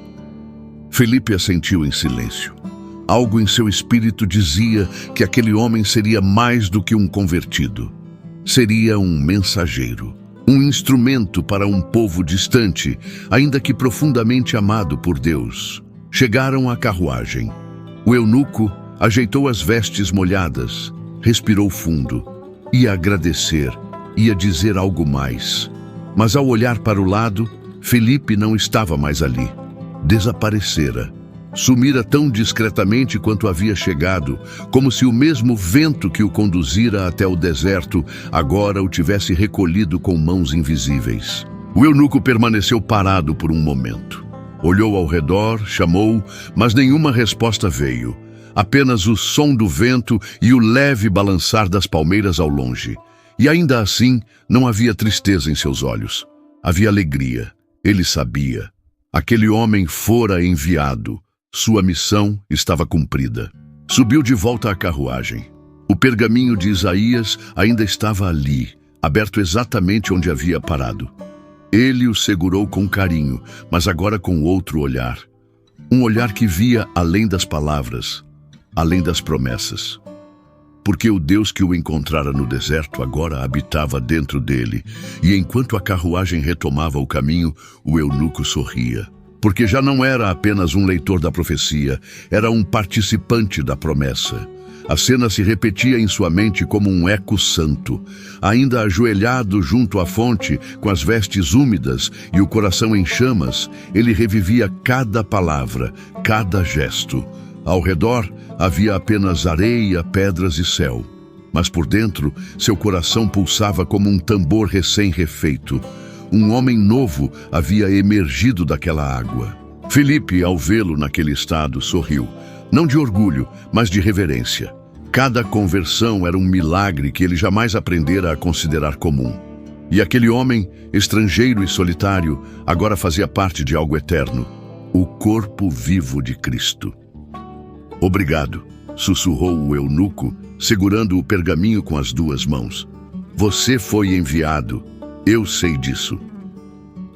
Felipe assentiu em silêncio. Algo em seu espírito dizia que aquele homem seria mais do que um convertido. Seria um mensageiro, um instrumento para um povo distante, ainda que profundamente amado por Deus. Chegaram à carruagem. O eunuco ajeitou as vestes molhadas, respirou fundo. Ia agradecer, ia dizer algo mais. Mas ao olhar para o lado, Felipe não estava mais ali. Desaparecera. Sumira tão discretamente quanto havia chegado, como se o mesmo vento que o conduzira até o deserto agora o tivesse recolhido com mãos invisíveis. O eunuco permaneceu parado por um momento. Olhou ao redor, chamou, mas nenhuma resposta veio. Apenas o som do vento e o leve balançar das palmeiras ao longe. E ainda assim, não havia tristeza em seus olhos. Havia alegria. Ele sabia. Aquele homem fora enviado. Sua missão estava cumprida. Subiu de volta à carruagem. O pergaminho de Isaías ainda estava ali, aberto exatamente onde havia parado. Ele o segurou com carinho, mas agora com outro olhar. Um olhar que via além das palavras, além das promessas. Porque o Deus que o encontrara no deserto agora habitava dentro dele, e enquanto a carruagem retomava o caminho, o eunuco sorria. Porque já não era apenas um leitor da profecia, era um participante da promessa. A cena se repetia em sua mente como um eco santo. Ainda ajoelhado junto à fonte, com as vestes úmidas e o coração em chamas, ele revivia cada palavra, cada gesto. Ao redor havia apenas areia, pedras e céu. Mas por dentro, seu coração pulsava como um tambor recém-refeito. Um homem novo havia emergido daquela água. Felipe, ao vê-lo naquele estado, sorriu. Não de orgulho, mas de reverência. Cada conversão era um milagre que ele jamais aprendera a considerar comum. E aquele homem, estrangeiro e solitário, agora fazia parte de algo eterno. O corpo vivo de Cristo. Obrigado, sussurrou o eunuco, segurando o pergaminho com as duas mãos. Você foi enviado. Eu sei disso.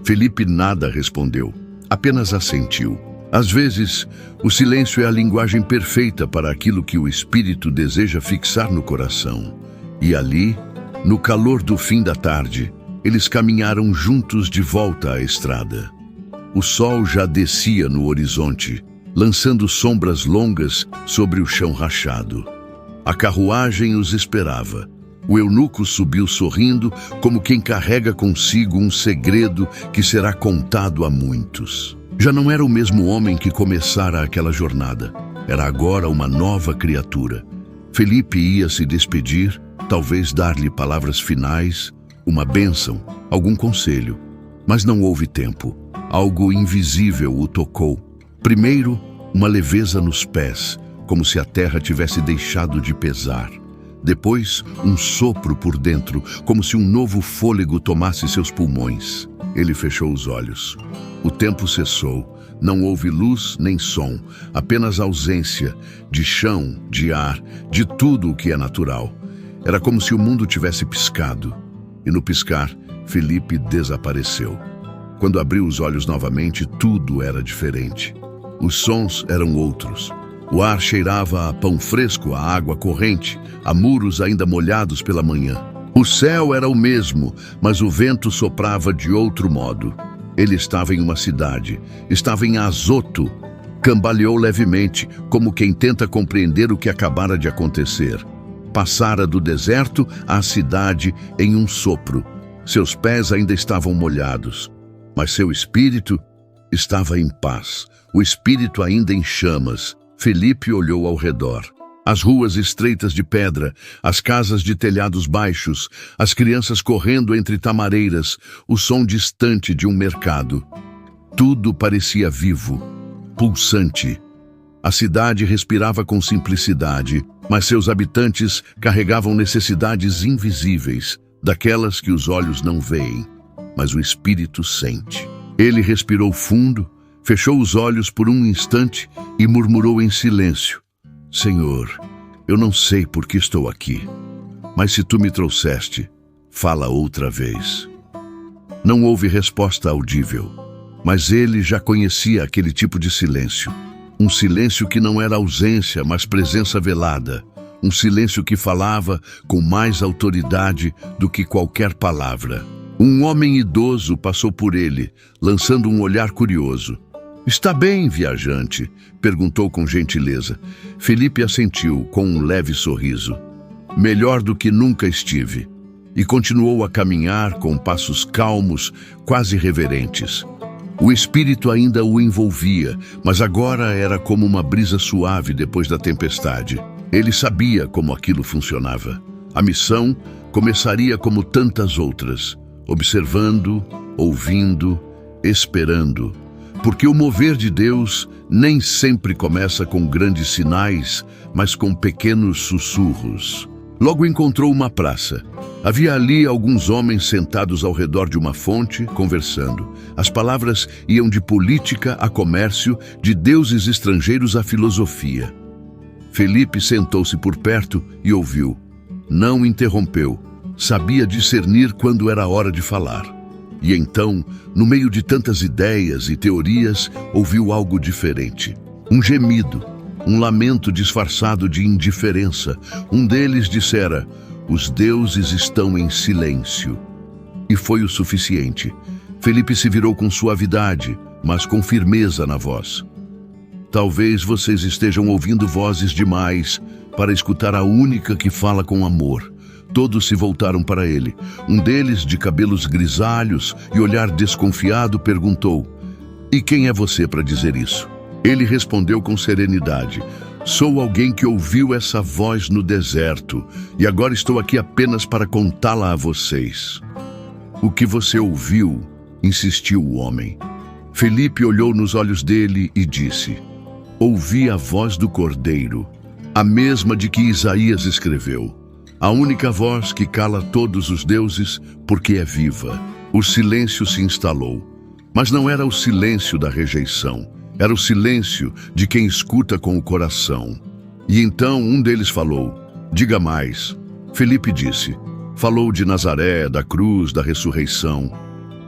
Felipe nada respondeu, apenas assentiu. Às vezes, o silêncio é a linguagem perfeita para aquilo que o espírito deseja fixar no coração. E ali, no calor do fim da tarde, eles caminharam juntos de volta à estrada. O sol já descia no horizonte, lançando sombras longas sobre o chão rachado. A carruagem os esperava. O eunuco subiu sorrindo, como quem carrega consigo um segredo que será contado a muitos. Já não era o mesmo homem que começara aquela jornada. Era agora uma nova criatura. Felipe ia se despedir, talvez dar-lhe palavras finais, uma bênção, algum conselho. Mas não houve tempo. Algo invisível o tocou. Primeiro, uma leveza nos pés, como se a terra tivesse deixado de pesar. Depois, um sopro por dentro, como se um novo fôlego tomasse seus pulmões. Ele fechou os olhos. O tempo cessou. Não houve luz nem som, apenas ausência de chão, de ar, de tudo o que é natural. Era como se o mundo tivesse piscado. E no piscar, Felipe desapareceu. Quando abriu os olhos novamente, tudo era diferente. Os sons eram outros. O ar cheirava a pão fresco, a água corrente, a muros ainda molhados pela manhã. O céu era o mesmo, mas o vento soprava de outro modo. Ele estava em uma cidade, estava em Azoto. Cambaleou levemente, como quem tenta compreender o que acabara de acontecer. Passara do deserto à cidade em um sopro. Seus pés ainda estavam molhados, mas seu espírito estava em paz, o espírito ainda em chamas. Felipe olhou ao redor. As ruas estreitas de pedra, as casas de telhados baixos, as crianças correndo entre tamareiras, o som distante de um mercado. Tudo parecia vivo, pulsante. A cidade respirava com simplicidade, mas seus habitantes carregavam necessidades invisíveis, daquelas que os olhos não veem, mas o espírito sente. Ele respirou fundo, fechou os olhos por um instante e murmurou em silêncio: Senhor, eu não sei por que estou aqui, mas se tu me trouxeste, fala outra vez. Não houve resposta audível, mas ele já conhecia aquele tipo de silêncio. Um silêncio que não era ausência, mas presença velada. Um silêncio que falava com mais autoridade do que qualquer palavra. Um homem idoso passou por ele, lançando um olhar curioso. Está bem, viajante? Perguntou com gentileza. Felipe assentiu com um leve sorriso. Melhor do que nunca estive. E continuou a caminhar com passos calmos, quase reverentes. O espírito ainda o envolvia, mas agora era como uma brisa suave depois da tempestade. Ele sabia como aquilo funcionava. A missão começaria como tantas outras, observando, ouvindo, esperando. Porque o mover de Deus nem sempre começa com grandes sinais, mas com pequenos sussurros. Logo encontrou uma praça. Havia ali alguns homens sentados ao redor de uma fonte, conversando. As palavras iam de política a comércio, de deuses estrangeiros à filosofia. Felipe sentou-se por perto e ouviu. Não interrompeu. Sabia discernir quando era hora de falar. E então, no meio de tantas ideias e teorias, ouviu algo diferente. Um gemido, um lamento disfarçado de indiferença. Um deles dissera: os deuses estão em silêncio. E foi o suficiente. Felipe se virou com suavidade, mas com firmeza na voz. Talvez vocês estejam ouvindo vozes demais para escutar a única que fala com amor. Todos se voltaram para ele. Um deles, de cabelos grisalhos e olhar desconfiado, perguntou: E quem é você para dizer isso? Ele respondeu com serenidade: Sou alguém que ouviu essa voz no deserto e agora estou aqui apenas para contá-la a vocês. O que você ouviu? Insistiu o homem. Felipe olhou nos olhos dele e disse: Ouvi a voz do Cordeiro, a mesma de que Isaías escreveu. A única voz que cala todos os deuses, porque é viva. O silêncio se instalou. Mas não era o silêncio da rejeição. Era o silêncio de quem escuta com o coração. E então um deles falou: Diga mais. Felipe disse. Falou de Nazaré, da cruz, da ressurreição.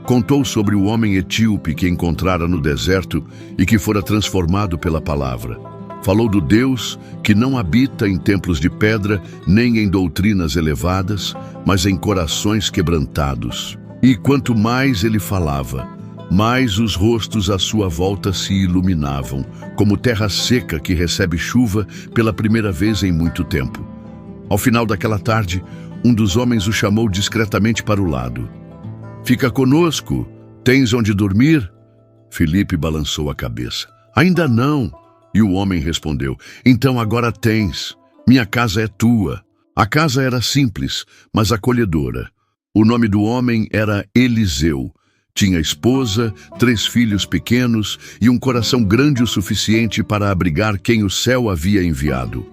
Contou sobre o homem etíope que encontrara no deserto e que fora transformado pela palavra. Falou do Deus que não habita em templos de pedra, nem em doutrinas elevadas, mas em corações quebrantados. E quanto mais ele falava, mais os rostos à sua volta se iluminavam, como terra seca que recebe chuva pela primeira vez em muito tempo. Ao final daquela tarde, um dos homens o chamou discretamente para o lado. Fica conosco, tens onde dormir? Felipe balançou a cabeça. Ainda não. E o homem respondeu: Então agora tens. Minha casa é tua. A casa era simples, mas acolhedora. O nome do homem era Eliseu. Tinha esposa, 3 filhos pequenos e um coração grande o suficiente para abrigar quem o céu havia enviado.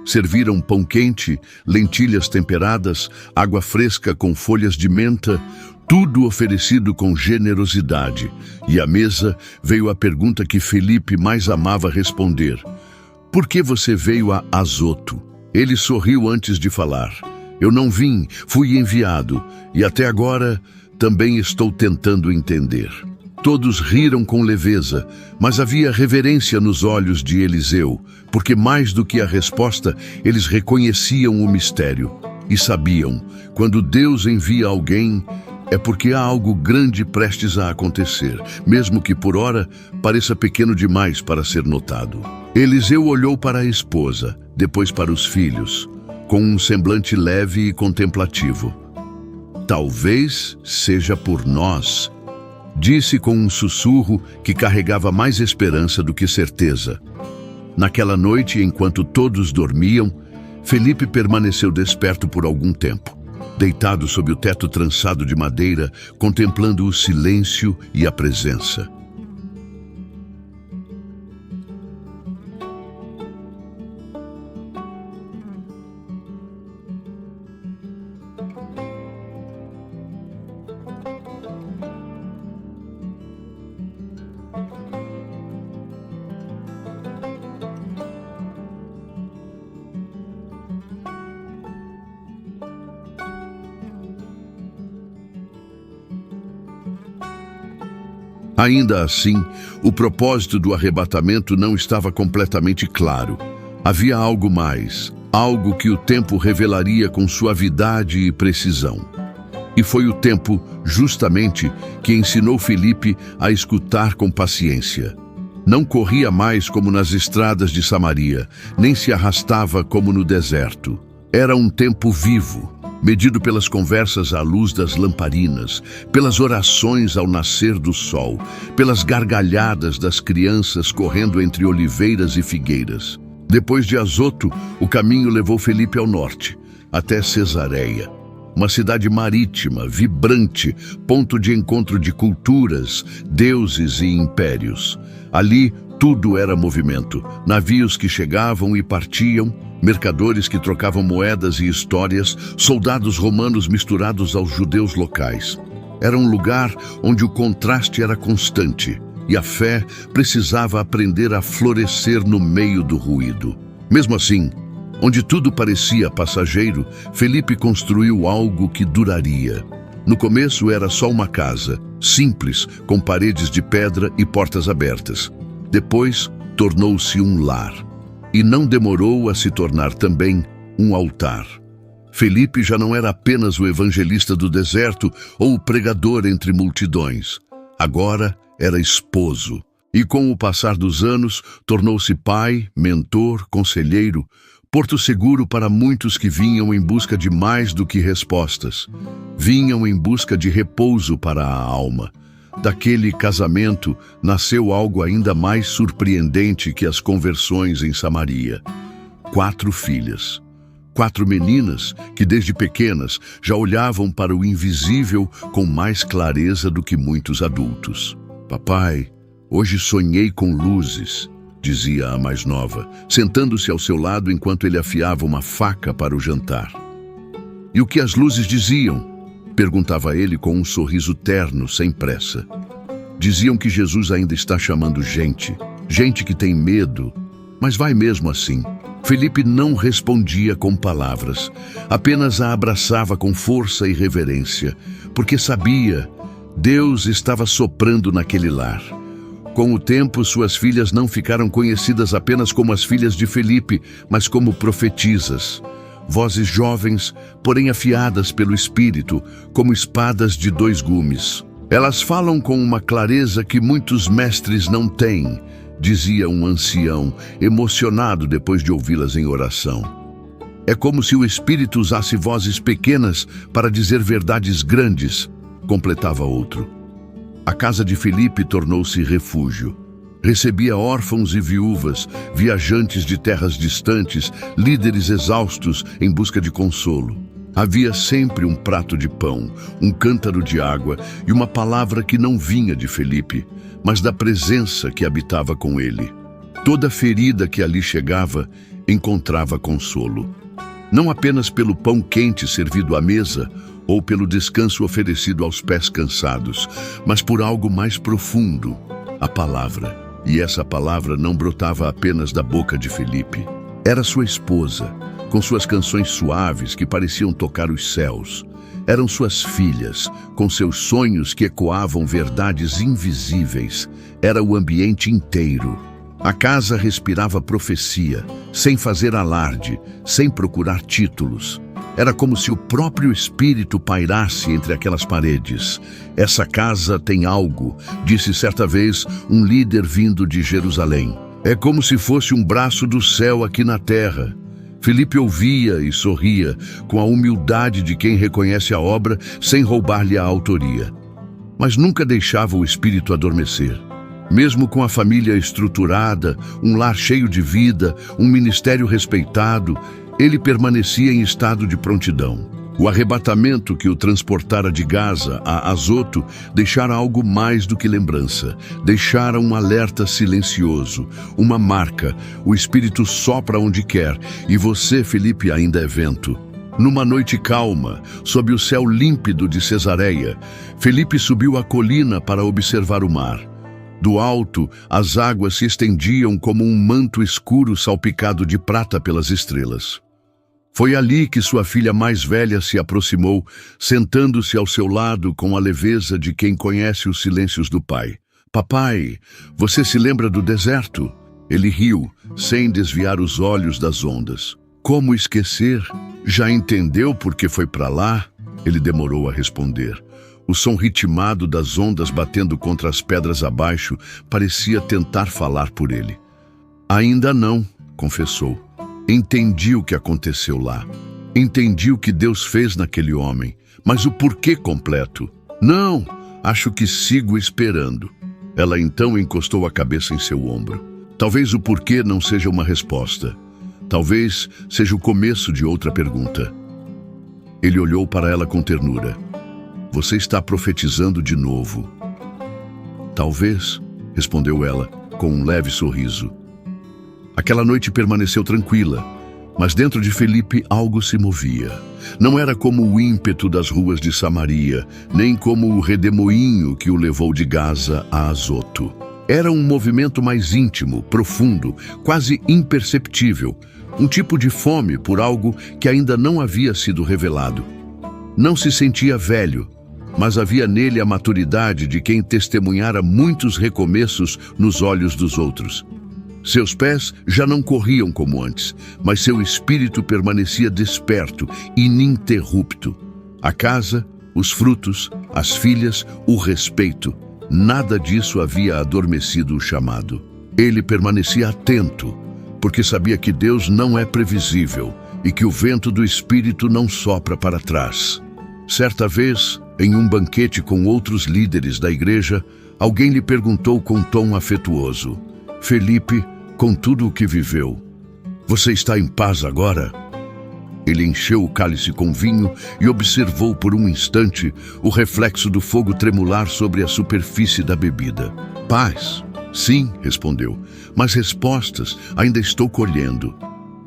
Serviram pão quente, lentilhas temperadas, água fresca com folhas de menta, tudo oferecido com generosidade. E à mesa veio a pergunta que Felipe mais amava responder: por que você veio a Azoto? Ele sorriu antes de falar. Eu não vim, fui enviado, e até agora também estou tentando entender. Todos riram com leveza, mas havia reverência nos olhos de Eliseu, porque mais do que a resposta, eles reconheciam o mistério e sabiam, quando Deus envia alguém, é porque há algo grande prestes a acontecer, mesmo que por ora pareça pequeno demais para ser notado. Eliseu olhou para a esposa, depois para os filhos, com um semblante leve e contemplativo. Talvez seja por nós, disse com um sussurro que carregava mais esperança do que certeza. Naquela noite, enquanto todos dormiam, Felipe permaneceu desperto por algum tempo, deitado sob o teto trançado de madeira, contemplando o silêncio e a presença. Ainda assim, o propósito do arrebatamento não estava completamente claro. Havia algo mais, algo que o tempo revelaria com suavidade e precisão. E foi o tempo, justamente, que ensinou Felipe a escutar com paciência. Não corria mais como nas estradas de Samaria, nem se arrastava como no deserto. Era um tempo vivo, medido pelas conversas à luz das lamparinas, pelas orações ao nascer do sol, pelas gargalhadas das crianças correndo entre oliveiras e figueiras. Depois de Azoto, o caminho levou Felipe ao norte, até Cesareia, uma cidade marítima, vibrante, ponto de encontro de culturas, deuses e impérios. Ali, tudo era movimento, navios que chegavam e partiam, mercadores que trocavam moedas e histórias, soldados romanos misturados aos judeus locais. Era um lugar onde o contraste era constante e a fé precisava aprender a florescer no meio do ruído. Mesmo assim, onde tudo parecia passageiro, Felipe construiu algo que duraria. No começo era só uma casa, simples, com paredes de pedra e portas abertas. Depois, tornou-se um lar. E não demorou a se tornar também um altar. Felipe já não era apenas o evangelista do deserto ou o pregador entre multidões. Agora era esposo. E com o passar dos anos, tornou-se pai, mentor, conselheiro, porto seguro para muitos que vinham em busca de mais do que respostas. Vinham em busca de repouso para a alma. Daquele casamento nasceu algo ainda mais surpreendente que as conversões em Samaria. 4 filhas. 4 meninas que desde pequenas já olhavam para o invisível com mais clareza do que muitos adultos. Papai, hoje sonhei com luzes, dizia a mais nova, sentando-se ao seu lado enquanto ele afiava uma faca para o jantar. E o que as luzes diziam? Perguntava ele com um sorriso terno, sem pressa. Diziam que Jesus ainda está chamando gente que tem medo, mas vai mesmo assim. Felipe não respondia com palavras, apenas a abraçava com força e reverência, porque sabia, Deus estava soprando naquele lar. Com o tempo, suas filhas não ficaram conhecidas apenas como as filhas de Felipe, mas como profetisas. Vozes jovens, porém afiadas pelo Espírito, como espadas de 2 gumes. Elas falam com uma clareza que muitos mestres não têm, dizia um ancião, emocionado depois de ouvi-las em oração. É como se o Espírito usasse vozes pequenas para dizer verdades grandes, completava outro. A casa de Felipe tornou-se refúgio. Recebia órfãos e viúvas, viajantes de terras distantes, líderes exaustos em busca de consolo. Havia sempre um prato de pão, um cântaro de água e uma palavra que não vinha de Felipe, mas da presença que habitava com ele. Toda ferida que ali chegava encontrava consolo. Não apenas pelo pão quente servido à mesa ou pelo descanso oferecido aos pés cansados, mas por algo mais profundo, a palavra. E essa palavra não brotava apenas da boca de Felipe. Era sua esposa, com suas canções suaves que pareciam tocar os céus. Eram suas filhas, com seus sonhos que ecoavam verdades invisíveis. Era o ambiente inteiro. A casa respirava profecia, sem fazer alarde, sem procurar títulos. Era como se o próprio Espírito pairasse entre aquelas paredes. Essa casa tem algo, disse certa vez um líder vindo de Jerusalém. É como se fosse um braço do céu aqui na terra. Felipe ouvia e sorria, com a humildade de quem reconhece a obra sem roubar-lhe a autoria. Mas nunca deixava o espírito adormecer. Mesmo com a família estruturada, um lar cheio de vida, um ministério respeitado, ele permanecia em estado de prontidão. O arrebatamento que o transportara de Gaza a Azoto deixara algo mais do que lembrança. Deixara um alerta silencioso, uma marca. O Espírito sopra onde quer, e você, Felipe, ainda é vento. Numa noite calma, sob o céu límpido de Cesareia, Felipe subiu a colina para observar o mar. Do alto, as águas se estendiam como um manto escuro salpicado de prata pelas estrelas. Foi ali que sua filha mais velha se aproximou, sentando-se ao seu lado com a leveza de quem conhece os silêncios do pai. Papai, você se lembra do deserto? Ele riu, sem desviar os olhos das ondas. Como esquecer? Já entendeu por que foi para lá? Ele demorou a responder. O som ritmado das ondas batendo contra as pedras abaixo parecia tentar falar por ele. Ainda não, confessou. Entendi o que aconteceu lá. Entendi o que Deus fez naquele homem. Mas o porquê completo? Não, acho que sigo esperando. Ela então encostou a cabeça em seu ombro. Talvez o porquê não seja uma resposta. Talvez seja o começo de outra pergunta. Ele olhou para ela com ternura. Você está profetizando de novo. Talvez, respondeu ela, com um leve sorriso. Aquela noite permaneceu tranquila, mas dentro de Felipe algo se movia. Não era como o ímpeto das ruas de Samaria, nem como o redemoinho que o levou de Gaza a Azoto. Era um movimento mais íntimo, profundo, quase imperceptível, um tipo de fome por algo que ainda não havia sido revelado. Não se sentia velho, mas havia nele a maturidade de quem testemunhara muitos recomeços nos olhos dos outros. Seus pés já não corriam como antes, mas seu espírito permanecia desperto, ininterrupto. A casa, os frutos, as filhas, o respeito, nada disso havia adormecido o chamado. Ele permanecia atento, porque sabia que Deus não é previsível e que o vento do Espírito não sopra para trás. Certa vez, em um banquete com outros líderes da igreja, alguém lhe perguntou com tom afetuoso: Felipe, com tudo o que viveu, você está em paz agora? Ele encheu o cálice com vinho e observou por um instante o reflexo do fogo tremular sobre a superfície da bebida. Paz? Sim, respondeu, mas respostas ainda estou colhendo.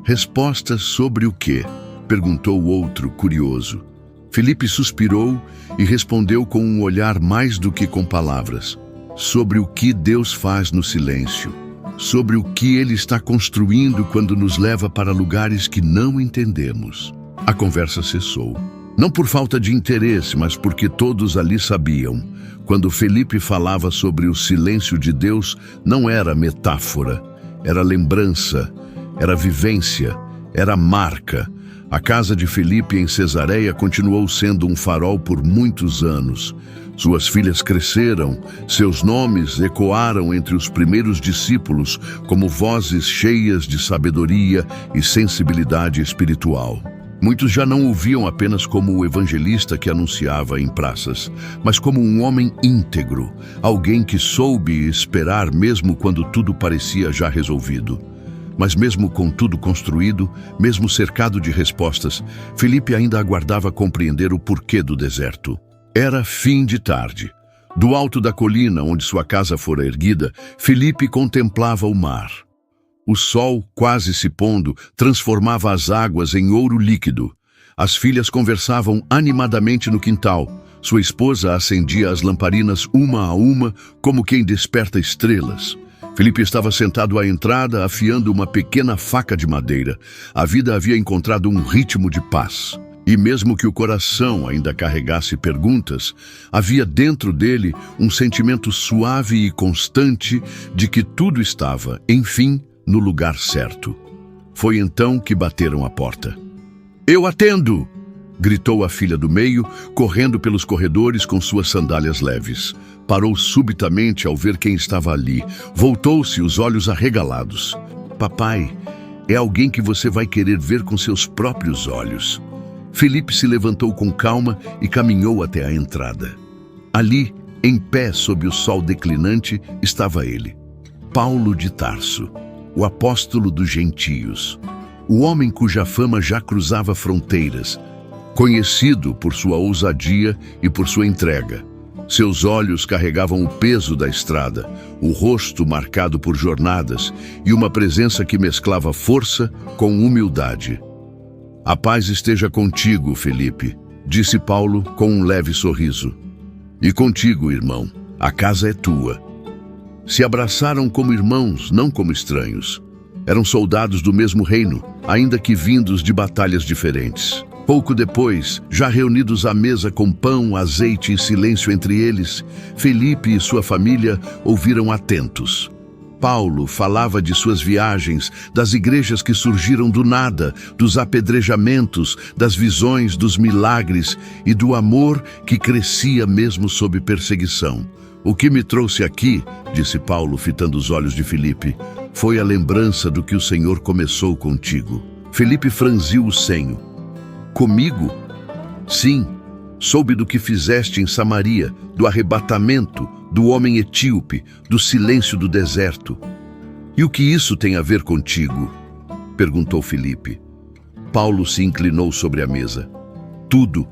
Respostas sobre o quê? Perguntou o outro, curioso. Felipe suspirou e respondeu com um olhar mais do que com palavras. Sobre o que Deus faz no silêncio. Sobre o que Ele está construindo quando nos leva para lugares que não entendemos. A conversa cessou. Não por falta de interesse, mas porque todos ali sabiam. Quando Felipe falava sobre o silêncio de Deus, não era metáfora, era lembrança, era vivência, era marca. A casa de Felipe em Cesareia continuou sendo um farol por muitos anos. Suas filhas cresceram, seus nomes ecoaram entre os primeiros discípulos como vozes cheias de sabedoria e sensibilidade espiritual. Muitos já não o viam apenas como o evangelista que anunciava em praças, mas como um homem íntegro, alguém que soube esperar mesmo quando tudo parecia já resolvido. Mas mesmo com tudo construído, mesmo cercado de respostas, Felipe ainda aguardava compreender o porquê do deserto. Era fim de tarde. Do alto da colina onde sua casa fora erguida, Felipe contemplava o mar. O sol, quase se pondo, transformava as águas em ouro líquido. As filhas conversavam animadamente no quintal. Sua esposa acendia as lamparinas uma a uma, como quem desperta estrelas. Felipe estava sentado à entrada, afiando uma pequena faca de madeira. A vida havia encontrado um ritmo de paz. E mesmo que o coração ainda carregasse perguntas, havia dentro dele um sentimento suave e constante de que tudo estava, enfim, no lugar certo. Foi então que bateram à porta. "Eu atendo!" gritou a filha do meio, correndo pelos corredores com suas sandálias leves. Parou subitamente ao ver quem estava ali. Voltou-se, os olhos arregalados. "Papai, é alguém que você vai querer ver com seus próprios olhos." Felipe se levantou com calma e caminhou até a entrada. Ali, em pé sob o sol declinante, estava ele, Paulo de Tarso, o apóstolo dos gentios, o homem cuja fama já cruzava fronteiras, conhecido por sua ousadia e por sua entrega. Seus olhos carregavam o peso da estrada, o rosto marcado por jornadas e uma presença que mesclava força com humildade. "A paz esteja contigo, Felipe", disse Paulo com um leve sorriso. "E contigo, irmão, a casa é tua." Se abraçaram como irmãos, não como estranhos. Eram soldados do mesmo reino, ainda que vindos de batalhas diferentes. Pouco depois, já reunidos à mesa com pão, azeite e silêncio entre eles, Felipe e sua família ouviram atentos. Paulo falava de suas viagens, das igrejas que surgiram do nada, dos apedrejamentos, das visões, dos milagres e do amor que crescia mesmo sob perseguição. "O que me trouxe aqui", disse Paulo, fitando os olhos de Felipe, "foi a lembrança do que o Senhor começou contigo." Felipe franziu o senho. "Comigo? Sim, soube do que fizeste em Samaria, do arrebatamento, do homem etíope, do silêncio do deserto." "E o que isso tem a ver contigo?" perguntou Felipe. Paulo se inclinou sobre a mesa. "Tudo.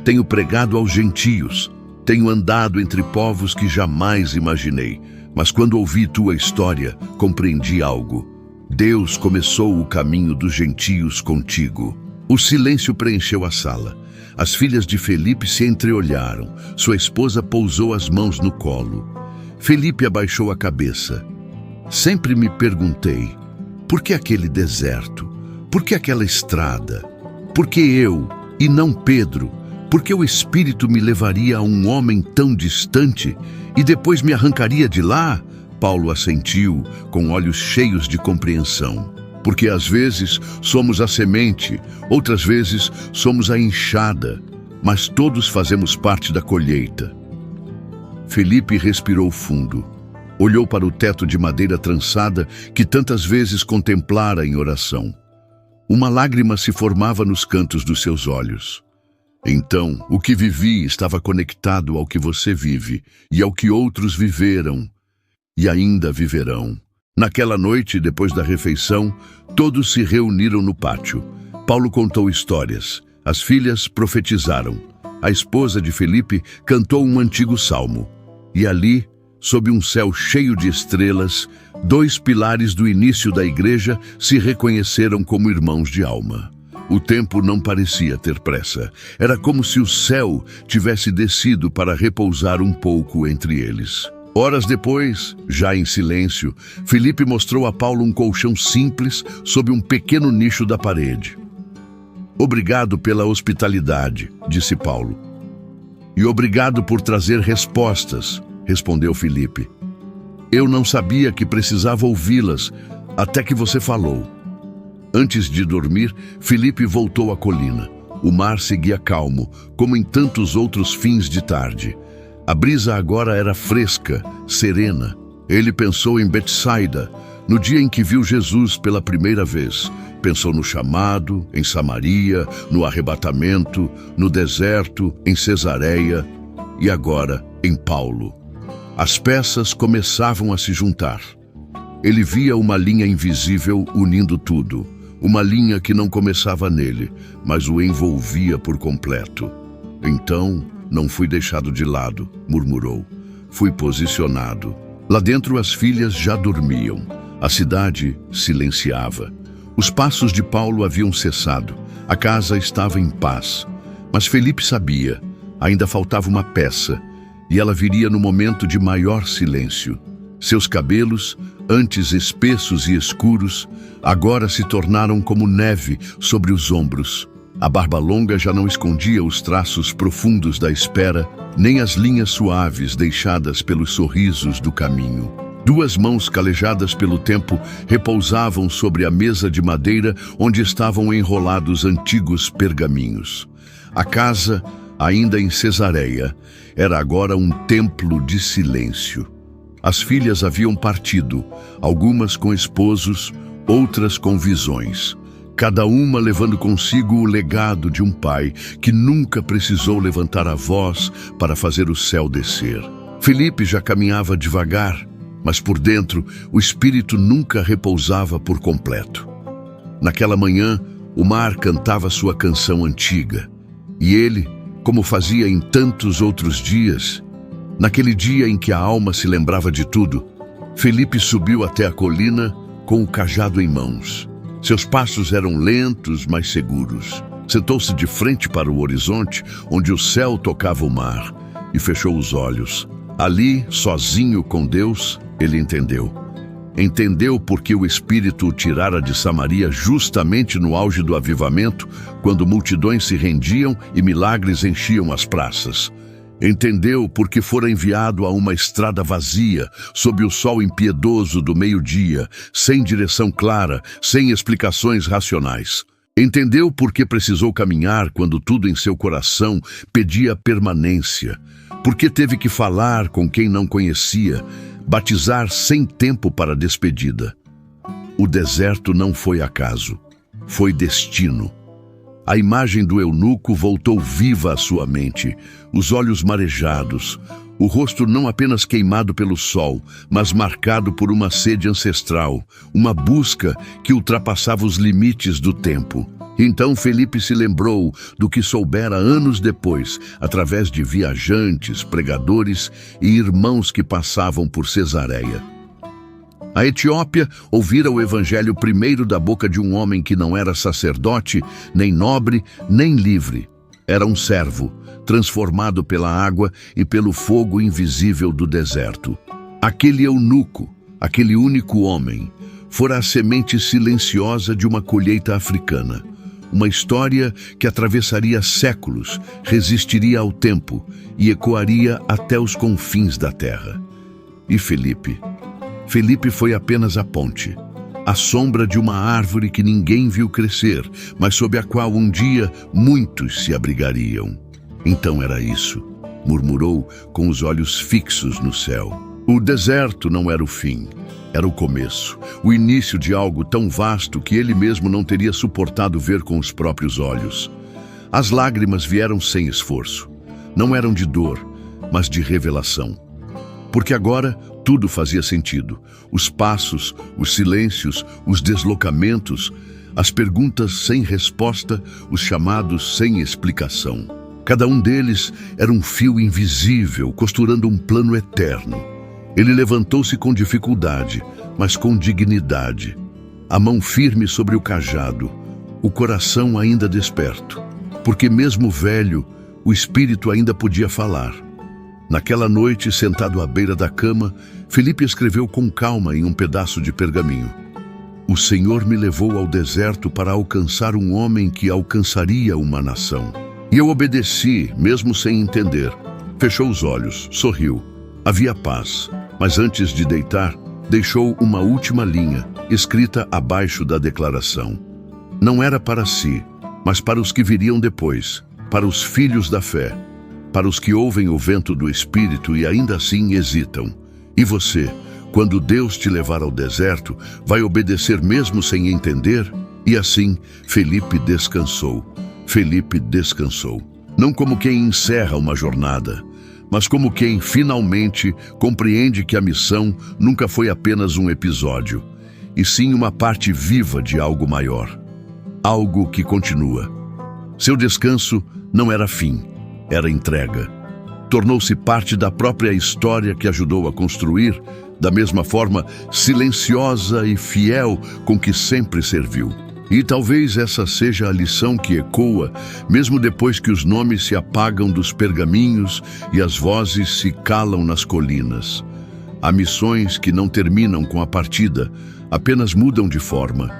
Tenho pregado aos gentios. Tenho andado entre povos que jamais imaginei. Mas quando ouvi tua história, compreendi algo. Deus começou o caminho dos gentios contigo." O silêncio preencheu a sala. As filhas de Felipe se entreolharam. Sua esposa pousou as mãos no colo. Felipe abaixou a cabeça. "Sempre me perguntei, por que aquele deserto? Por que aquela estrada? Por que eu e não Pedro? Por que o Espírito me levaria a um homem tão distante e depois me arrancaria de lá?" Paulo assentiu, com olhos cheios de compreensão. "Porque às vezes somos a semente, outras vezes somos a enxada, mas todos fazemos parte da colheita." Felipe respirou fundo. Olhou para o teto de madeira trançada que tantas vezes contemplara em oração. Uma lágrima se formava nos cantos dos seus olhos. "Então, o que vivi estava conectado ao que você vive e ao que outros viveram e ainda viverão." Naquela noite, depois da refeição, todos se reuniram no pátio. Paulo contou histórias. As filhas profetizaram. A esposa de Felipe cantou um antigo salmo. E ali, sob um céu cheio de estrelas, dois pilares do início da igreja se reconheceram como irmãos de alma. O tempo não parecia ter pressa. Era como se o céu tivesse descido para repousar um pouco entre eles. Horas depois, já em silêncio, Felipe mostrou a Paulo um colchão simples sob um pequeno nicho da parede. "Obrigado pela hospitalidade", disse Paulo. "E obrigado por trazer respostas", respondeu Felipe. "Eu não sabia que precisava ouvi-las, até que você falou." Antes de dormir, Felipe voltou à colina. O mar seguia calmo, como em tantos outros fins de tarde. A brisa agora era fresca, serena. Ele pensou em Betsaida, no dia em que viu Jesus pela primeira vez. Pensou no chamado, em Samaria, no arrebatamento, no deserto, em Cesareia e agora em Paulo. As peças começavam a se juntar. Ele via uma linha invisível unindo tudo, uma linha que não começava nele, mas o envolvia por completo. Então, não fui deixado de lado, murmurou. Fui posicionado. Lá dentro as filhas já dormiam. A cidade silenciava. Os passos de Paulo haviam cessado. A casa estava em paz. Mas Felipe sabia, ainda faltava uma peça, e ela viria no momento de maior silêncio. Seus cabelos, antes espessos e escuros, agora se tornaram como neve sobre os ombros. A barba longa já não escondia os traços profundos da espera, nem as linhas suaves deixadas pelos sorrisos do caminho. Duas mãos calejadas pelo tempo repousavam sobre a mesa de madeira onde estavam enrolados antigos pergaminhos. A casa, ainda em Cesareia, era agora um templo de silêncio. As filhas haviam partido, algumas com esposos, outras com visões. Cada uma levando consigo o legado de um pai que nunca precisou levantar a voz para fazer o céu descer. Felipe já caminhava devagar, mas por dentro o espírito nunca repousava por completo. Naquela manhã, o mar cantava sua canção antiga, e ele, como fazia em tantos outros dias, naquele dia em que a alma se lembrava de tudo, Felipe subiu até a colina com o cajado em mãos. Seus passos eram lentos, mas seguros. Sentou-se de frente para o horizonte, onde o céu tocava o mar, e fechou os olhos. Ali, sozinho com Deus, ele entendeu. Entendeu porque o Espírito o tirara de Samaria justamente no auge do avivamento, quando multidões se rendiam e milagres enchiam as praças. Entendeu porque fora enviado a uma estrada vazia, sob o sol impiedoso do meio-dia, sem direção clara, sem explicações racionais. Entendeu porque precisou caminhar quando tudo em seu coração pedia permanência. Porque teve que falar com quem não conhecia, batizar sem tempo para despedida. O deserto não foi acaso, foi destino. A imagem do eunuco voltou viva à sua mente, os olhos marejados, o rosto não apenas queimado pelo sol, mas marcado por uma sede ancestral, uma busca que ultrapassava os limites do tempo. Então Felipe se lembrou do que soubera anos depois, através de viajantes, pregadores e irmãos que passavam por Cesareia. A Etiópia ouvira o evangelho primeiro da boca de um homem que não era sacerdote, nem nobre, nem livre. Era um servo, transformado pela água e pelo fogo invisível do deserto. Aquele eunuco, aquele único homem, fora a semente silenciosa de uma colheita africana. Uma história que atravessaria séculos, resistiria ao tempo e ecoaria até os confins da terra. E Felipe foi apenas a ponte, a sombra de uma árvore que ninguém viu crescer, mas sob a qual um dia muitos se abrigariam. Então era isso, murmurou com os olhos fixos no céu. O deserto não era o fim, era o começo, o início de algo tão vasto que ele mesmo não teria suportado ver com os próprios olhos. As lágrimas vieram sem esforço, não eram de dor, mas de revelação. Porque agora tudo fazia sentido. Os passos, os silêncios, os deslocamentos, as perguntas sem resposta, os chamados sem explicação. Cada um deles era um fio invisível, costurando um plano eterno. Ele levantou-se com dificuldade, mas com dignidade. A mão firme sobre o cajado, o coração ainda desperto. Porque mesmo velho, o espírito ainda podia falar. Naquela noite, sentado à beira da cama, Felipe escreveu com calma em um pedaço de pergaminho: O Senhor me levou ao deserto para alcançar um homem que alcançaria uma nação. E eu obedeci, mesmo sem entender. Fechou os olhos, sorriu. Havia paz, mas antes de deitar, deixou uma última linha, escrita abaixo da declaração. Não era para si, mas para os que viriam depois, para os filhos da fé, para os que ouvem o vento do Espírito e ainda assim hesitam. E você, quando Deus te levar ao deserto, vai obedecer mesmo sem entender? E assim, Felipe descansou. Felipe descansou. Não como quem encerra uma jornada, mas como quem finalmente compreende que a missão nunca foi apenas um episódio, e sim uma parte viva de algo maior, algo que continua. Seu descanso não era fim, era entrega. Tornou-se parte da própria história que ajudou a construir, da mesma forma silenciosa e fiel com que sempre serviu. E talvez essa seja a lição que ecoa, mesmo depois que os nomes se apagam dos pergaminhos e as vozes se calam nas colinas. Há missões que não terminam com a partida, apenas mudam de forma.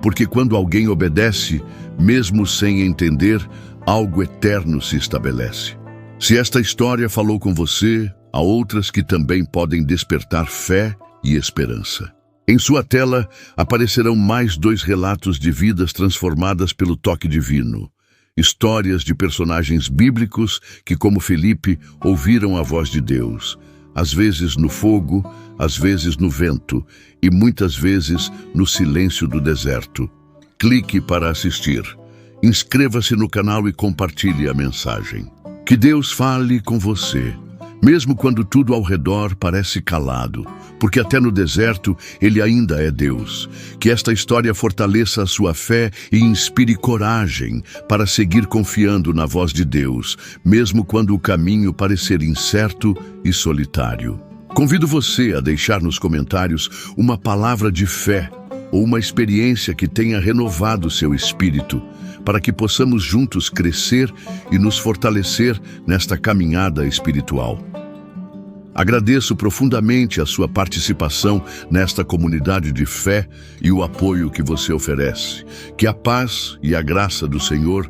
Porque quando alguém obedece, mesmo sem entender, algo eterno se estabelece. Se esta história falou com você, há outras que também podem despertar fé e esperança. Em sua tela aparecerão mais 2 relatos de vidas transformadas pelo toque divino. Histórias de personagens bíblicos que, como Felipe, ouviram a voz de Deus. Às vezes no fogo, às vezes no vento e muitas vezes no silêncio do deserto. Clique para assistir. Inscreva-se no canal e compartilhe a mensagem. Que Deus fale com você, mesmo quando tudo ao redor parece calado, porque até no deserto Ele ainda é Deus. Que esta história fortaleça a sua fé e inspire coragem para seguir confiando na voz de Deus, mesmo quando o caminho parecer incerto e solitário. Convido você a deixar nos comentários uma palavra de fé ou uma experiência que tenha renovado seu espírito, para que possamos juntos crescer e nos fortalecer nesta caminhada espiritual. Agradeço profundamente a sua participação nesta comunidade de fé e o apoio que você oferece. Que a paz e a graça do Senhor